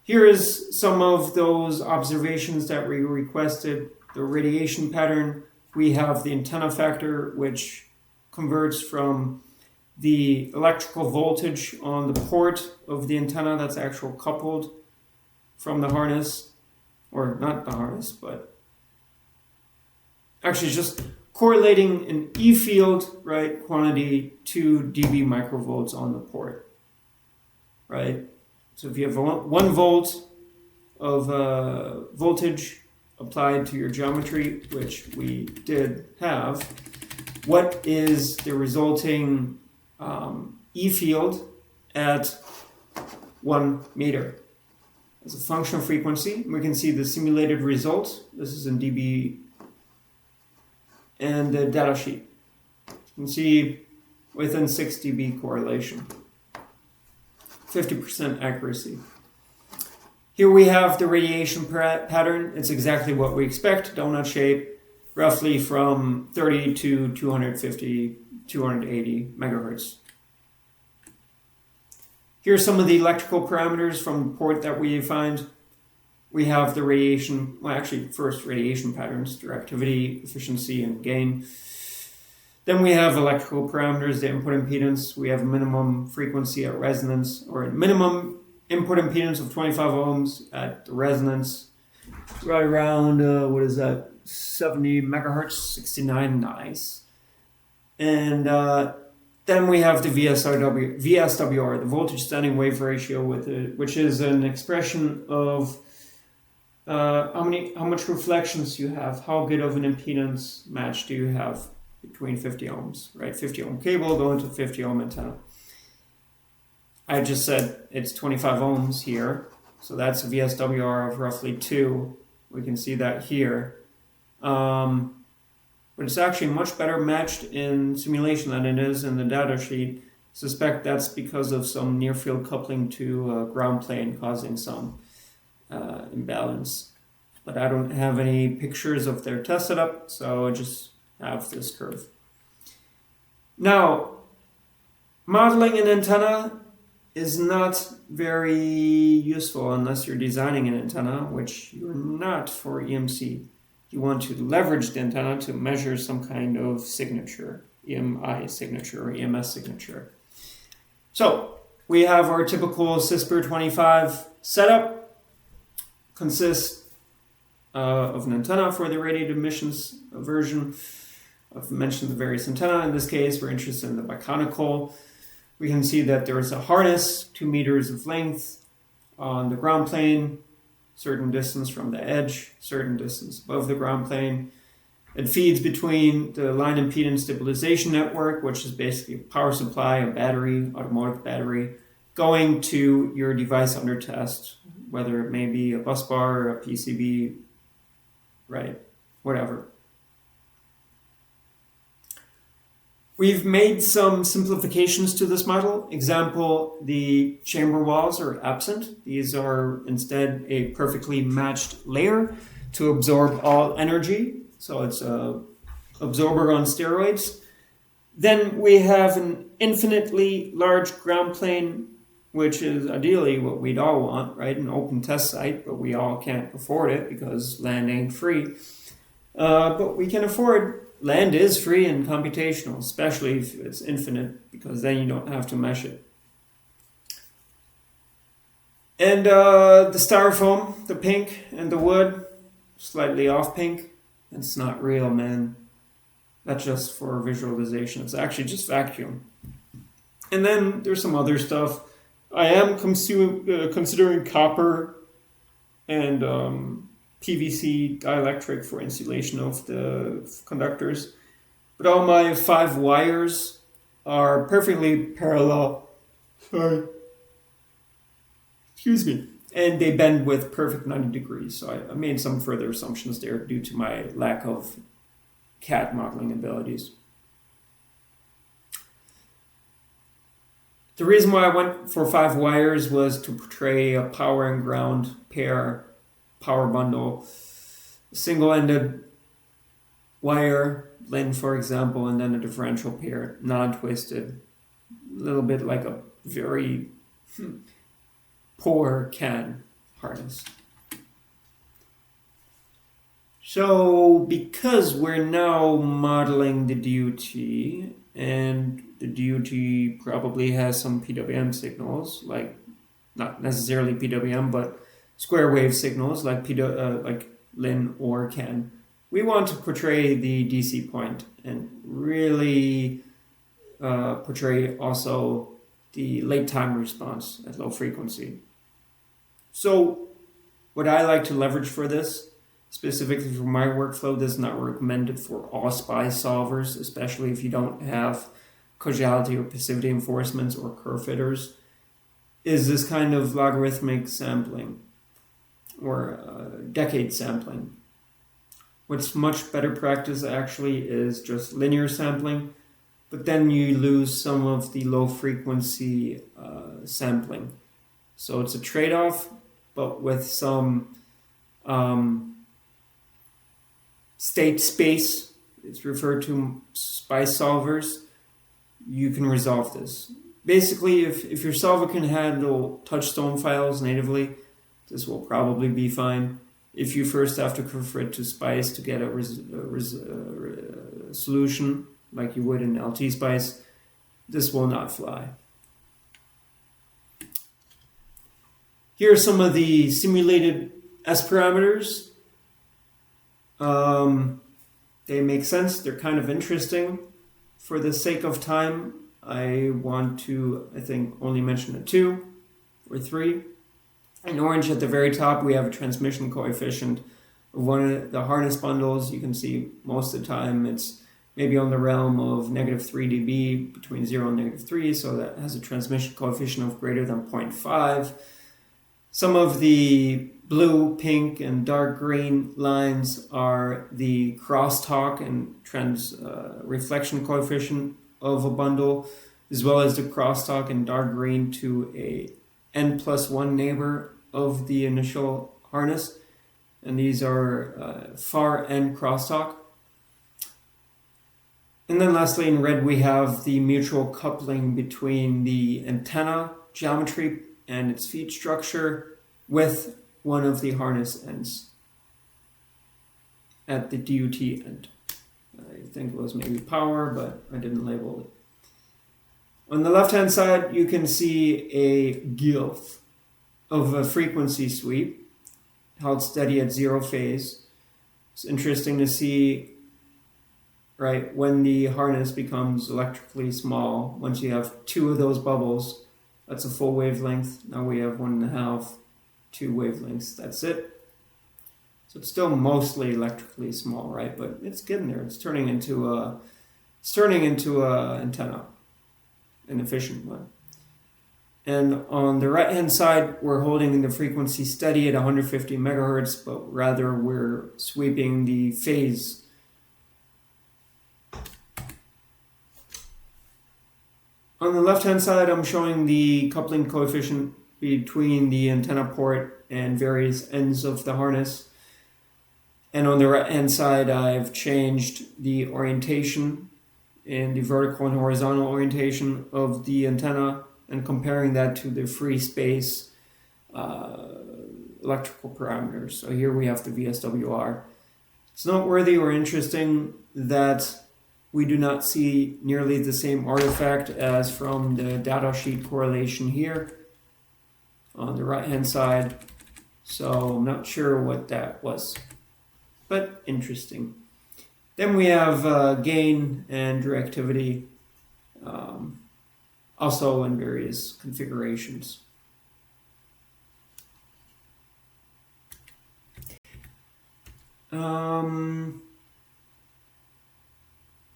Here is some of those observations that we requested. The radiation pattern. We have the antenna factor, which converts from the electrical voltage on the port of the antenna that's actually coupled from the harness, or not the harness, but actually just correlating an E field, right, quantity to dB microvolts on the port, right? So if you have 1 volt of voltage applied to your geometry, which we did have, what is the resulting E field at 1 meter? As a function of frequency, we can see the simulated result. This is in dB and the data sheet. You can see within 6 dB correlation, 50% accuracy. Here we have the radiation pattern. It's exactly what we expect, donut shape, roughly from 30 to 250, 280 megahertz. Here are some of the electrical parameters from the port that we find. We have the radiation, well actually first radiation patterns, directivity, efficiency, and gain. Then we have electrical parameters, the input impedance. We have a minimum frequency at resonance, or a minimum input impedance of 25 ohms at the resonance, right around, what is that, 70 megahertz, 69, nice. And then we have the VSWR, the voltage standing wave ratio, which is an expression of how much reflections you have, how good of an impedance match do you have between 50 ohms, right? 50 ohm cable going to 50 ohm antenna. I just said it's 25 ohms here, so that's a VSWR of roughly 2. We can see that here. But it's actually much better matched in simulation than it is in the data sheet. Suspect that's because of some near-field coupling to ground plane causing some imbalance. But I don't have any pictures of their test setup, so I just have this curve. Now, modeling an antenna is not very useful unless you're designing an antenna, which you're not for EMC. You want to leverage the antenna to measure some kind of signature, EMI signature or EMS signature. So we have our typical CISPR 25 setup. Consists of an antenna for the radiated emissions version. I've mentioned the various antenna. In this case, we're interested in the biconical. We can see that there is a harness, 2 meters of length on the ground plane, certain distance from the edge, certain distance above the ground plane. It feeds between the line impedance stabilization network, which is basically a power supply, a battery, automotive battery, going to your device under test, whether it may be a bus bar or a PCB, right, whatever. We've made some simplifications to this model. Example, the chamber walls are absent. These are instead a perfectly matched layer to absorb all energy. So it's an absorber on steroids. Then we have an infinitely large ground plane, which is ideally what we'd all want, right? An open test site, but we all can't afford it because land ain't free. But we can afford. Land is free and computational, especially if it's infinite, because then you don't have to mesh it. And the styrofoam, the pink, and the wood, slightly off pink. It's not real, man. That's just for visualization. It's actually just vacuum. And then there's some other stuff. I am considering copper and PVC dielectric for insulation of the conductors. But all my 5 wires are perfectly parallel. Sorry. Excuse me. And they bend with perfect 90 degrees. So I made some further assumptions there due to my lack of CAD modeling abilities. The reason why I went for 5 wires was to portray a power and ground pair power bundle. Single-ended wire, LIN for example, and then a differential pair, non-twisted. A little bit like a very poor CAN harness. So because we're now modeling the DUT, and the DUT probably has some PWM signals, like not necessarily PWM, but square wave signals like LIN or CAN, we want to portray the DC point and really portray also the late time response at low frequency. So what I like to leverage for this, specifically for my workflow, this is not recommended for all SPICE solvers, especially if you don't have causality or passivity enforcements or curve fitters, is this kind of logarithmic sampling or decade sampling. What's much better practice actually is just linear sampling, but then you lose some of the low frequency sampling. So it's a trade-off, but with some state space, it's referred to SPICE solvers, you can resolve this. Basically, if your solver can handle touchstone files natively, this will probably be fine. If you first have to convert to SPICE to get a solution, like you would in LT SPICE, this will not fly. Here are some of the simulated S parameters. They make sense. They're kind of interesting. For the sake of time, I want to, I think, only mention a 2 or 3. In orange at the very top, we have a transmission coefficient of one of the harness bundles. You can see most of the time it's maybe on the realm of -3 dB, between 0 and -3, so that has a transmission coefficient of greater than 0.5. Some of the blue, pink, and dark green lines are the crosstalk and reflection coefficient of a bundle, as well as the crosstalk in dark green to a n+1 neighbor of the initial harness. And these are far n crosstalk. And then lastly, in red, we have the mutual coupling between the antenna geometry and its feed structure with one of the harness ends at the DUT end. I think it was maybe power, but I didn't label it. On the left-hand side, you can see a GILF of a frequency sweep held steady at 0 phase. It's interesting to see, right, when the harness becomes electrically small. Once you have 2 of those bubbles, that's a full wavelength. Now we have 1.5, 2 wavelengths. That's it. So it's still mostly electrically small, right? But it's getting there. It's turning into a antenna, an efficient one. And on the right-hand side, we're holding the frequency steady at 150 megahertz, but rather we're sweeping the phase. On the left-hand side, I'm showing the coupling coefficient between the antenna port and various ends of the harness. And on the right-hand side, I've changed the orientation and the vertical and horizontal orientation of the antenna and comparing that to the free space electrical parameters. So here we have the VSWR. It's noteworthy or interesting that we do not see nearly the same artifact as from the datasheet correlation here on the right-hand side. So I'm not sure what that was, but interesting. Then we have gain and directivity, also in various configurations.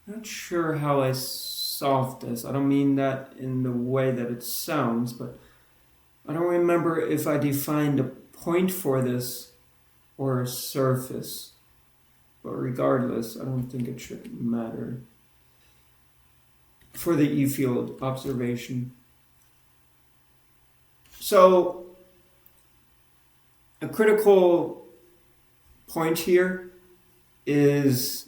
Not sure how I solved this. I don't mean that in the way that it sounds, but I don't remember if I defined a point for this or a surface, but regardless, I don't think it should matter for the E-field observation. So a critical point here is,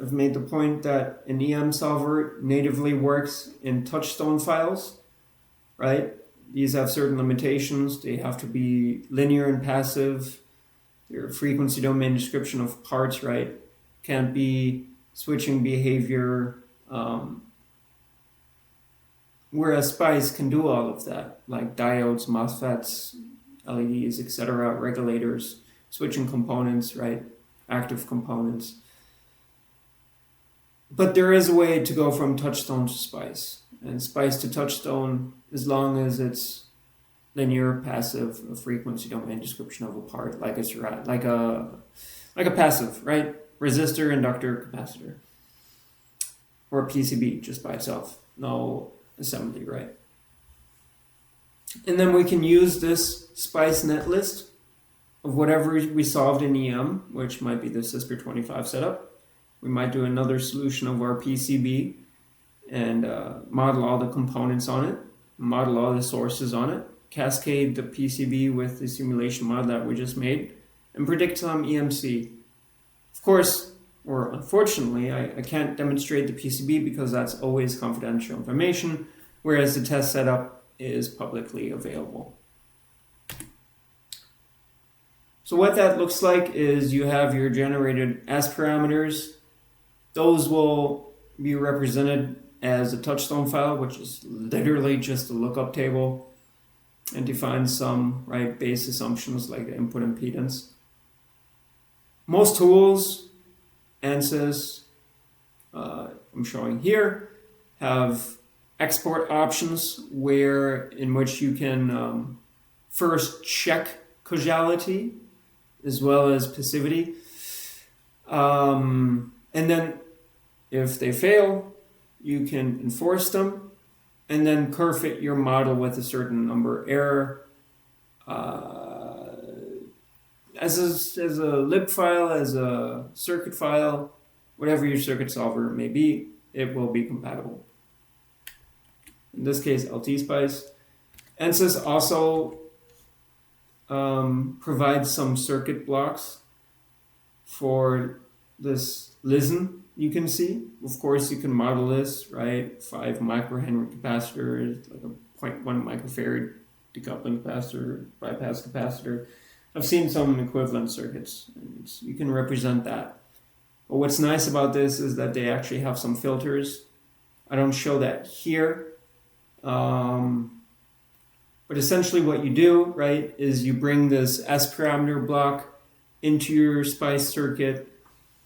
I've made the point that an EM solver natively works in touchstone files, right? These have certain limitations. They have to be linear and passive. Their frequency domain description of parts, right? Can't be switching behavior. Whereas SPICE can do all of that, like diodes, MOSFETs, LEDs, etc., regulators, switching components, right? Active components. But there is a way to go from touchstone to SPICE. And SPICE to touchstone, as long as it's linear, passive, a frequency domain description of a part, like a passive, right? Resistor, inductor, capacitor. Or a PCB just by itself. No assembly, right? And then we can use this SPICE netlist of whatever we solved in EM, which might be the CISPR 25 setup. We might do another solution of our PCB and model all the components on it, model all the sources on it, cascade the PCB with the simulation model that we just made, and predict some EMC. Of course, or unfortunately, I can't demonstrate the PCB because that's always confidential information, whereas the test setup is publicly available. So what that looks like is you have your generated S parameters. Those will be represented as a touchstone file, which is literally just a lookup table, and defines some base assumptions like the input impedance. Most tools, ANSYS, I'm showing here, have export options in which you can first check causality as well as passivity. And then if they fail, you can enforce them and then curve fit your model with a certain number error. As a lib file, as a circuit file, whatever your circuit solver may be, it will be compatible. In this case, LT-SPICE. ANSYS also provides some circuit blocks for this listen you can see. Of course, you can model this, right? 5 microhenry capacitor, like a 0.1 microfarad decoupling capacitor, bypass capacitor. I've seen some equivalent circuits, and you can represent that. But what's nice about this is that they actually have some filters. I don't show that here. But essentially what you do, right, is you bring this S parameter block into your SPICE circuit,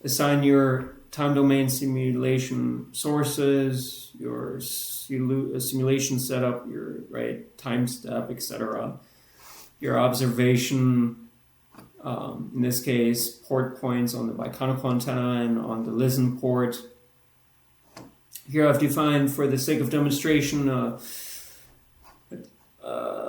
assign your time domain simulation sources, your simulation setup, your time step, etc. Your observation, in this case, port points on the biconical antenna and on the listen port. Here I've defined, for the sake of demonstration,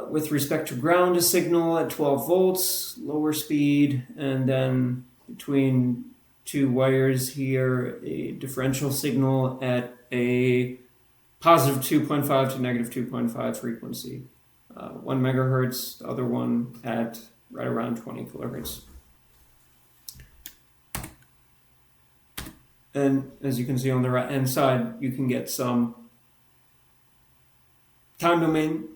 with respect to ground, a signal at 12 volts, lower speed, and then between 2 wires here, a differential signal at a positive 2.5 to negative 2.5 frequency. 1 megahertz, the other one at right around 20 kilohertz. And as you can see on the right hand side, you can get some time domain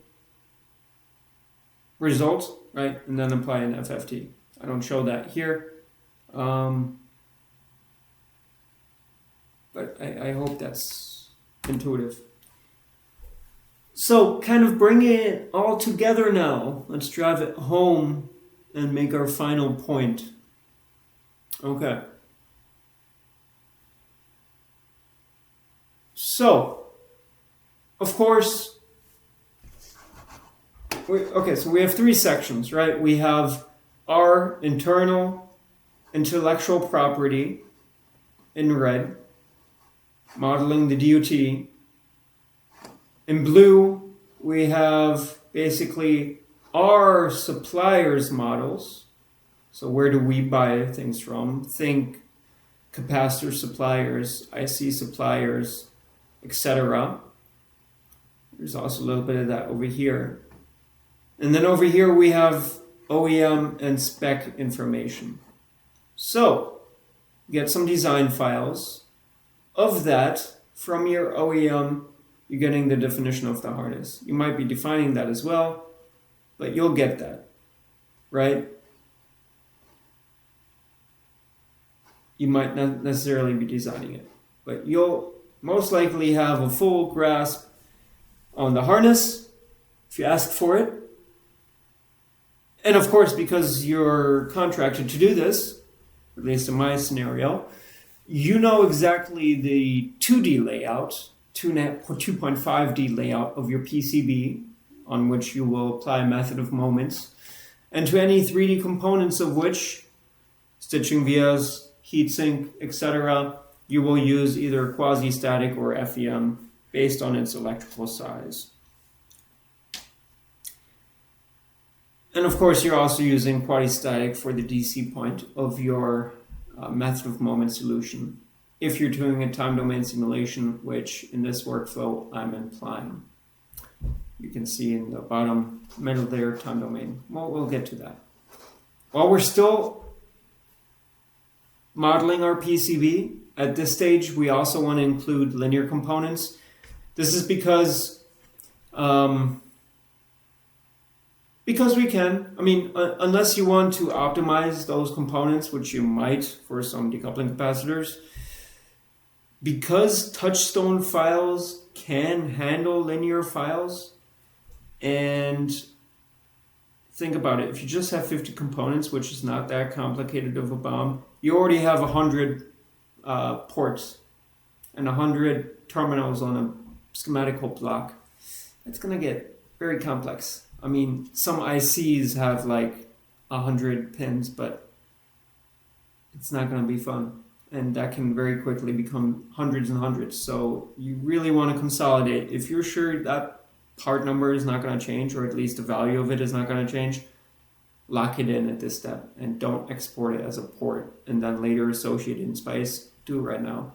results, right? And then apply an FFT. I don't show that here. But I hope that's intuitive. So kind of bringing it all together now, let's drive it home and make our final point. Okay. So, of course, so we have 3 sections, right? We have our internal intellectual property in red, modeling the DUT. In blue, we have basically our suppliers' models. So where do we buy things from? Think capacitor suppliers, IC suppliers, etc. There's also a little bit of that over here. And then over here we have OEM and spec information. So, you get some design files. Of that, from your OEM, you're getting the definition of the harness. You might be defining that as well, but you'll get that, right? You might not necessarily be designing it, but you'll most likely have a full grasp on the harness if you ask for it. And of course, because you're contracted to do this, at least in my scenario, you know exactly the 2D layout, 2.5D layout of your PCB, on which you will apply method of moments, and to any 3D components of which, stitching vias, heatsink, etc., you will use either quasi-static or FEM based on its electrical size. And of course, you're also using quasi-static for the DC point of your method of moment solution if you're doing a time domain simulation, which in this workflow I'm implying. You can see in the bottom middle there, time domain. Well, we'll get to that. While we're still modeling our PCB, at this stage we also want to include linear components. This is because we can. I mean, unless you want to optimize those components, which you might for some decoupling capacitors, because touchstone files can handle linear files. And think about it, if you just have 50 components, which is not that complicated of a BOM, you already have 100 ports and 100 terminals on a schematical block. It's going to get very complex. I mean, some ICs have like 100 pins, but it's not going to be fun. And that can very quickly become hundreds and hundreds. So you really want to consolidate. If you're sure that part number is not going to change, or at least the value of it is not going to change, lock it in at this step and don't export it as a port and then later associate it in SPICE. Do it right now.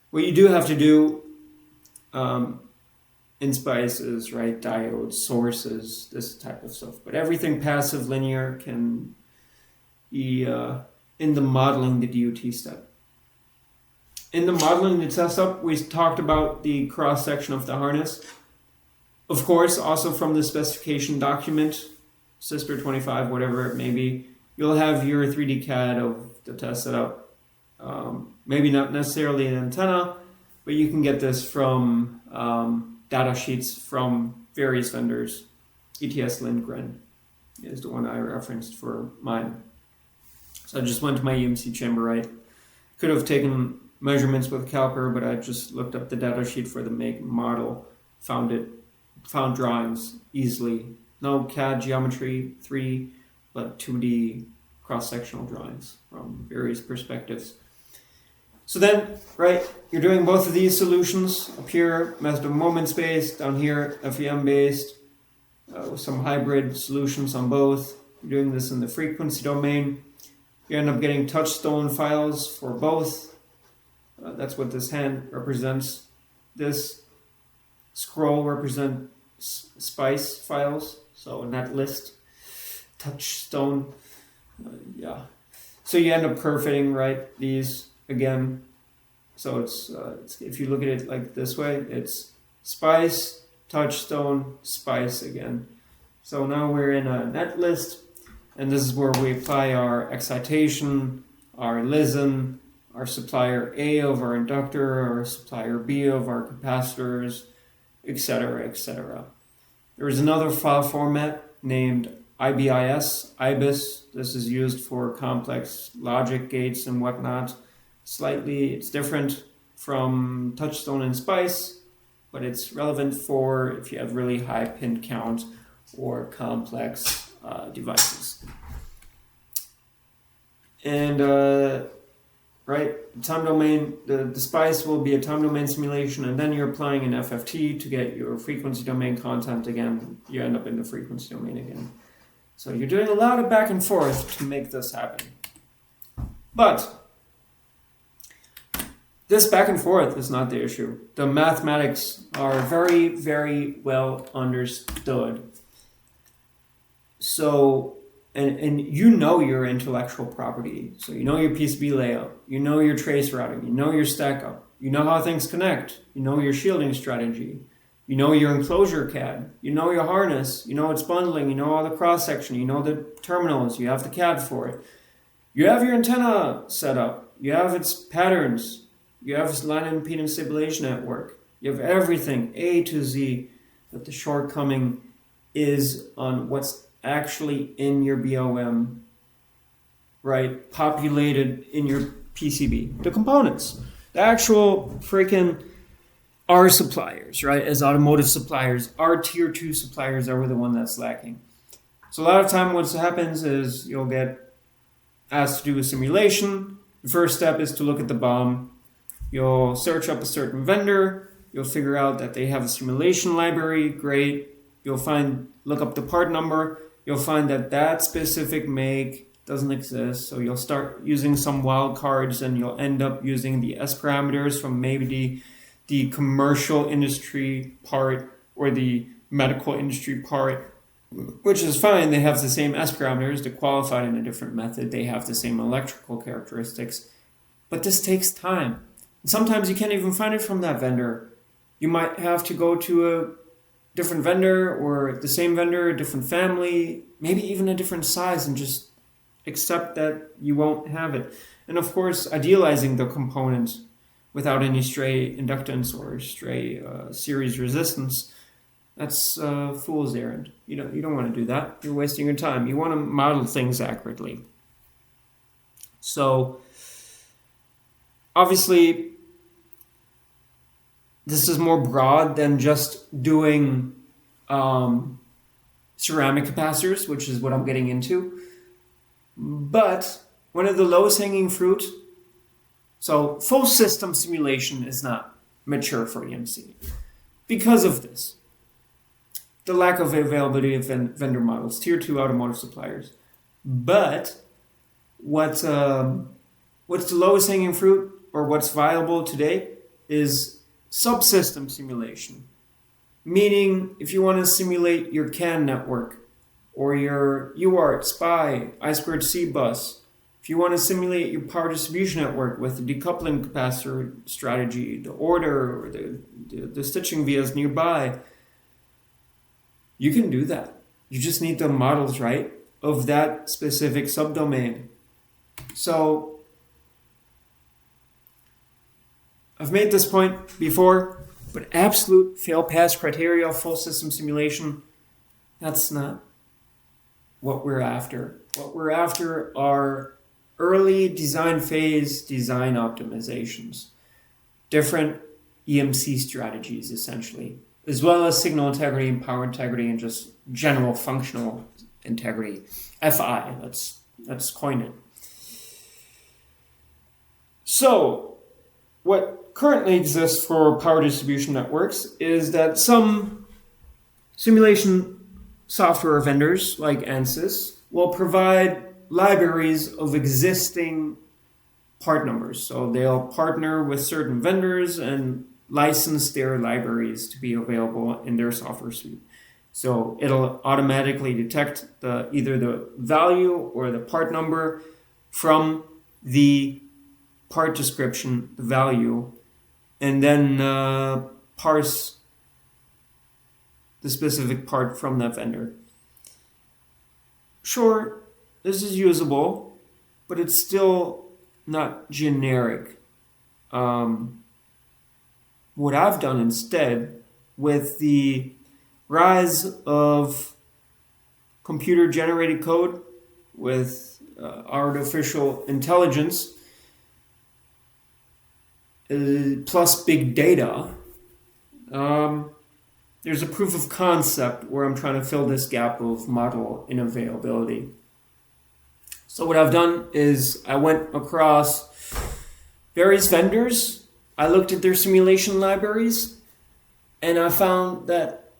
What you do have to do in SPICE is write diodes, sources, this type of stuff. But everything passive linear can be in the modeling the DUT step. In the modeling the test step, we talked about the cross section of the harness. Of course, also from the specification document, CISPR 25, whatever it may be, you'll have your 3D CAD of the test setup. Maybe not necessarily an antenna, but you can get this from data sheets from various vendors. ETS Lindgren is the one I referenced for mine. So I just went to my EMC chamber, right? Could have taken measurements with a caliper, but I just looked up the data sheet for the make model, found drawings easily. No CAD geometry 3, but 2D cross-sectional drawings from various perspectives. So then, right, you're doing both of these solutions. Up here, method of moments based, down here, FEM based, with some hybrid solutions on both. You're doing this in the frequency domain. You end up getting touchstone files for both. That's what this hand represents. This scroll represents SPICE files, so netlist, touchstone, yeah. So you end up curve fitting, right, these again. So it's if you look at it like this way, it's SPICE, touchstone, SPICE again. So now we're in a netlist, and this is where we apply our excitation, our listen, our supplier A of our inductor, our supplier B of our capacitors, etc., etc. There is another file format named IBIS, IBIS. This is used for complex logic gates and whatnot. It's different from touchstone and SPICE, but it's relevant for if you have really high pin count or complex devices. And right? The time domain, the SPICE will be a time domain simulation, and then you're applying an FFT to get your frequency domain content again. You end up in the frequency domain again. So you're doing a lot of back and forth to make this happen. But this back and forth is not the issue. The mathematics are very, very well understood. So, and you know your intellectual property. So you know your PCB layout, you know your trace routing, you know your stack up, you know how things connect, you know your shielding strategy, you know your enclosure CAD, you know your harness, you know its bundling, you know all the cross section, you know the terminals, you have the CAD for it. You have your antenna set up, you have its patterns, you have its line impedance stabilization network, you have everything A to Z, but the shortcoming is on what's actually in your BOM, right? Populated in your PCB. The components. The actual freaking our suppliers, right? As automotive suppliers, our tier 2 suppliers are the one that's lacking. So a lot of time what happens is you'll get asked to do a simulation. The first step is to look at the BOM. You'll search up a certain vendor. You'll figure out that they have a simulation library. Great. You'll look up the part number. You'll find that that specific make doesn't exist. So you'll start using some wildcards and you'll end up using the S parameters from maybe the commercial industry part or the medical industry part, which is fine. They have the same S parameters. They're qualified in a different method. They have the same electrical characteristics. But this takes time. And sometimes you can't even find it from that vendor. You might have to go to a different vendor or the same vendor, a different family, maybe even a different size, and just accept that you won't have it. And of course, idealizing the component without any stray inductance or stray series resistance, that's a fool's errand. You don't want to do that. You're wasting your time. You want to model things accurately. So obviously, this is more broad than just doing ceramic capacitors, which is what I'm getting into. But one of the lowest hanging fruit, so full system simulation is not mature for EMC because of this. The lack of availability of vendor models, tier 2 automotive suppliers. But what's the lowest hanging fruit, or what's viable today, is subsystem simulation. Meaning, if you want to simulate your CAN network, or your UART, SPI, I2C bus, if you want to simulate your power distribution network with the decoupling capacitor strategy, the order, or the stitching vias nearby, you can do that. You just need the models right of that specific subdomain. So I've made this point before, but absolute fail-pass criteria, full system simulation, that's not what we're after. What we're after are early design phase design optimizations, different EMC strategies essentially, as well as signal integrity and power integrity and just general functional integrity. FI, let's coin it. So what currently exists for power distribution networks is that some simulation software vendors like ANSYS will provide libraries of existing part numbers. So they'll partner with certain vendors and license their libraries to be available in their software suite. So it'll automatically detect either the value or the part number from the part description, the value, and then parse the specific part from that vendor. Sure, this is usable, but it's still not generic. What I've done instead, with the rise of computer-generated code with artificial intelligence, plus big data, there's a proof of concept where I'm trying to fill this gap of model unavailability. So what I've done is I went across various vendors. I looked at their simulation libraries, and I found that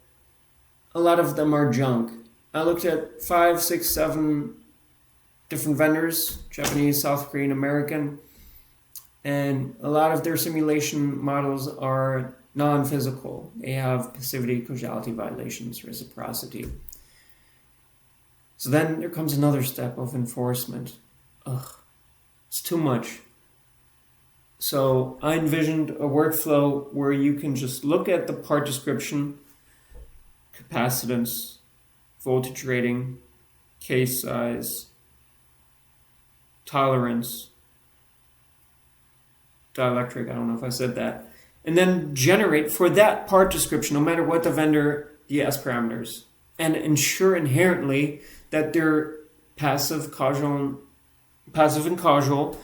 a lot of them are junk. I looked at 5, 6, 7 different vendors, Japanese, South Korean, American, and a lot of their simulation models are non-physical. They have passivity, causality violations, reciprocity. So then there comes another step of enforcement. It's too much. So I envisioned a workflow where you can just look at the part description, capacitance, voltage rating, case size, tolerance, dielectric, I don't know if I said that, and then generate for that part description, no matter what the vendor, the S parameters, and ensure inherently that they're passive and causal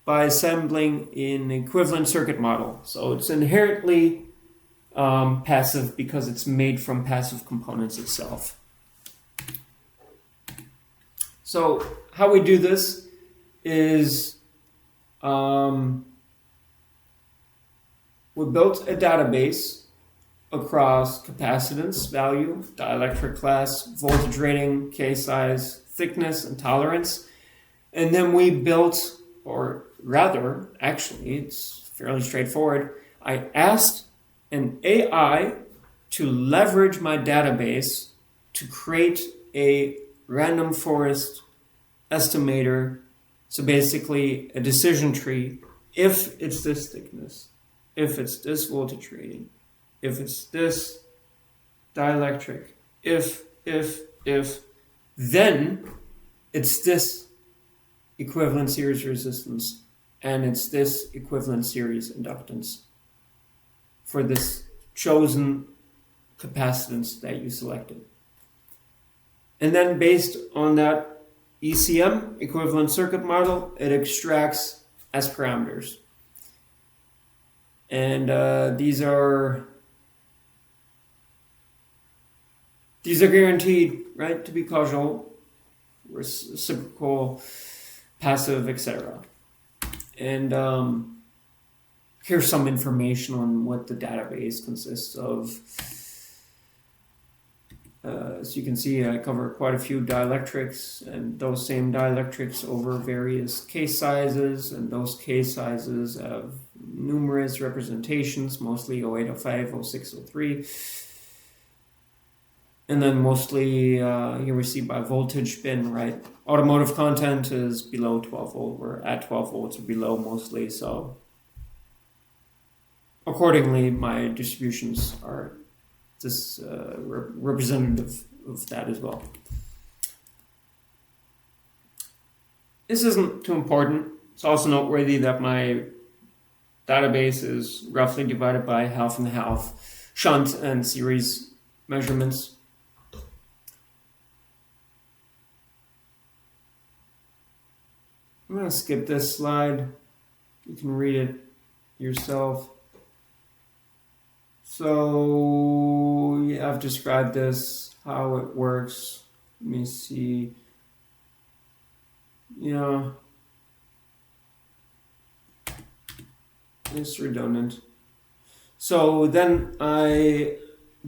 by assembling an equivalent circuit model. So it's inherently passive because it's made from passive components itself. So how we do this is we built a database across capacitance value, dielectric class, voltage rating, case size, thickness, and tolerance. And then we built, or rather, actually, it's fairly straightforward. I asked an AI to leverage my database to create a random forest estimator. So basically a decision tree. If it's this thickness, if it's this voltage rating, if it's this dielectric, if, then it's this equivalent series resistance and it's this equivalent series inductance for this chosen capacitance that you selected. And then based on that ECM, equivalent circuit model, it extracts S parameters. And these are guaranteed, right, to be causal, reciprocal, passive, etc. And here's some information on what the database consists of. As you can see, I cover quite a few dielectrics, and those same dielectrics over various case sizes, and those case sizes have numerous representations, mostly 08, 05, 06, 03. And then mostly here we see by voltage bin, right? Automotive content is below 12 volt. We're at 12 volts or below mostly. So accordingly, my distributions are this representative of that as well. This isn't too important. It's also noteworthy that my database is roughly divided by half and half shunt and series measurements. I'm going to skip this slide. You can read it yourself. So yeah, I've described this, how it works. Let me see. Yeah. It's redundant. So then I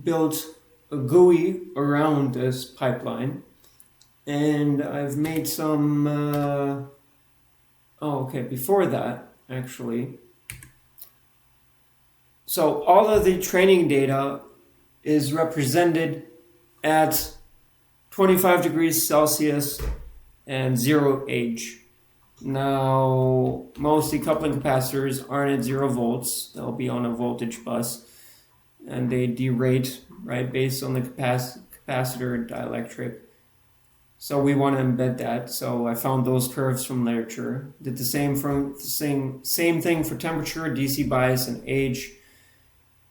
built a GUI around this pipeline, and I've made some before that, actually. So all of the training data is represented at 25 degrees Celsius and 0 H. Now, most decoupling capacitors aren't at 0 volts. They'll be on a voltage bus, and they derate, right, based on the capacitor dielectric. So we want to embed that. So I found those curves from literature. Did the same thing for temperature, DC bias, and age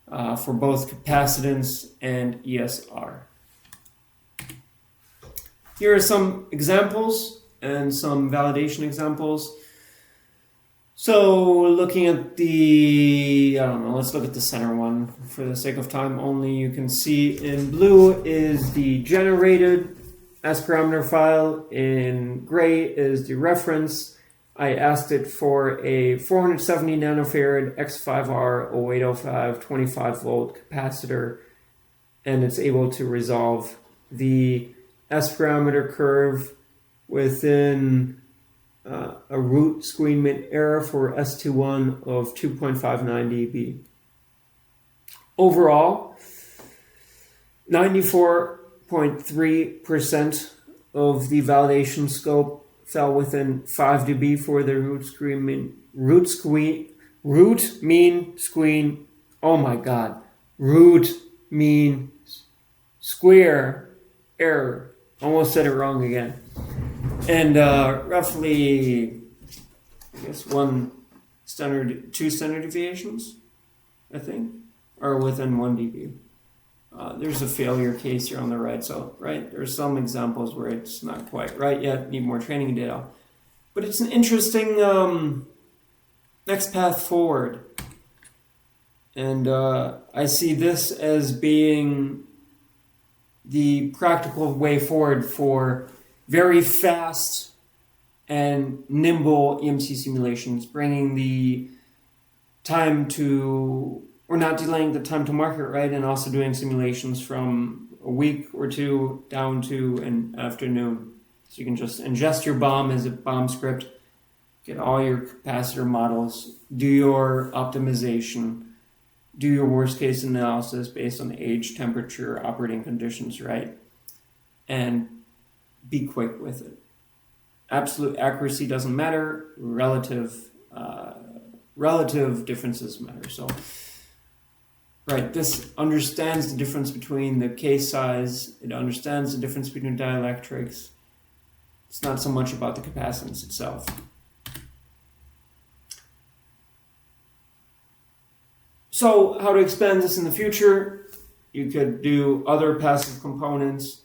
for both capacitance and ESR. Here are some examples and some validation examples. So looking at let's look at the center one for the sake of time only. You can see in blue is the generated S parameter file, in gray is the reference, I asked it for a 470 nanofarad X5R 0805 25 volt capacitor, and it's able to resolve the S parameter curve within a root squeezement error for S21 of 2.59 dB. Overall, 94.3% of the validation scope fell within 5 dB for the root mean square error. Almost said it wrong again. And roughly, I guess two standard deviations, I think, are within 1 dB. There's a failure case here on the right, so there's some examples where it's not quite right yet, need more training data. But it's an interesting next path forward. And I see this as being the practical way forward for very fast and nimble EMC simulations, bringing the time to, or not delaying the time to market, right? And also doing simulations from a week or two down to an afternoon. So you can just ingest your BOM as a BOM script, get all your capacitor models, do your optimization, do your worst case analysis based on age, temperature, operating conditions, right? And be quick with it. Absolute accuracy doesn't matter. Relative differences matter. So, this understands the difference between the case size. It understands the difference between dielectrics. It's not so much about the capacitance itself. So, how to expand this in the future? You could do other passive components.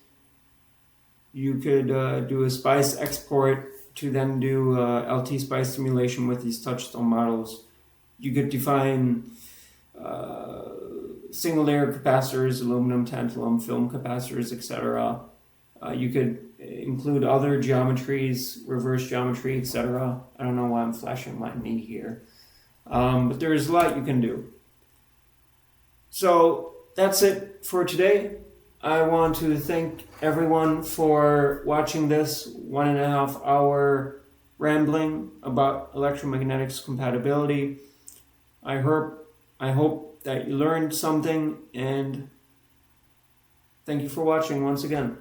You could do a SPICE export to then do LT SPICE simulation with these touchstone models. You could define single layer capacitors, aluminum, tantalum, film capacitors, etc. You could include other geometries, reverse geometry, etc. I don't know why I'm flashing my knee here. But there's a lot you can do. So that's it for today. I want to thank everyone for watching this 1.5 hour rambling about electromagnetics compatibility. I hope that you learned something, and thank you for watching once again.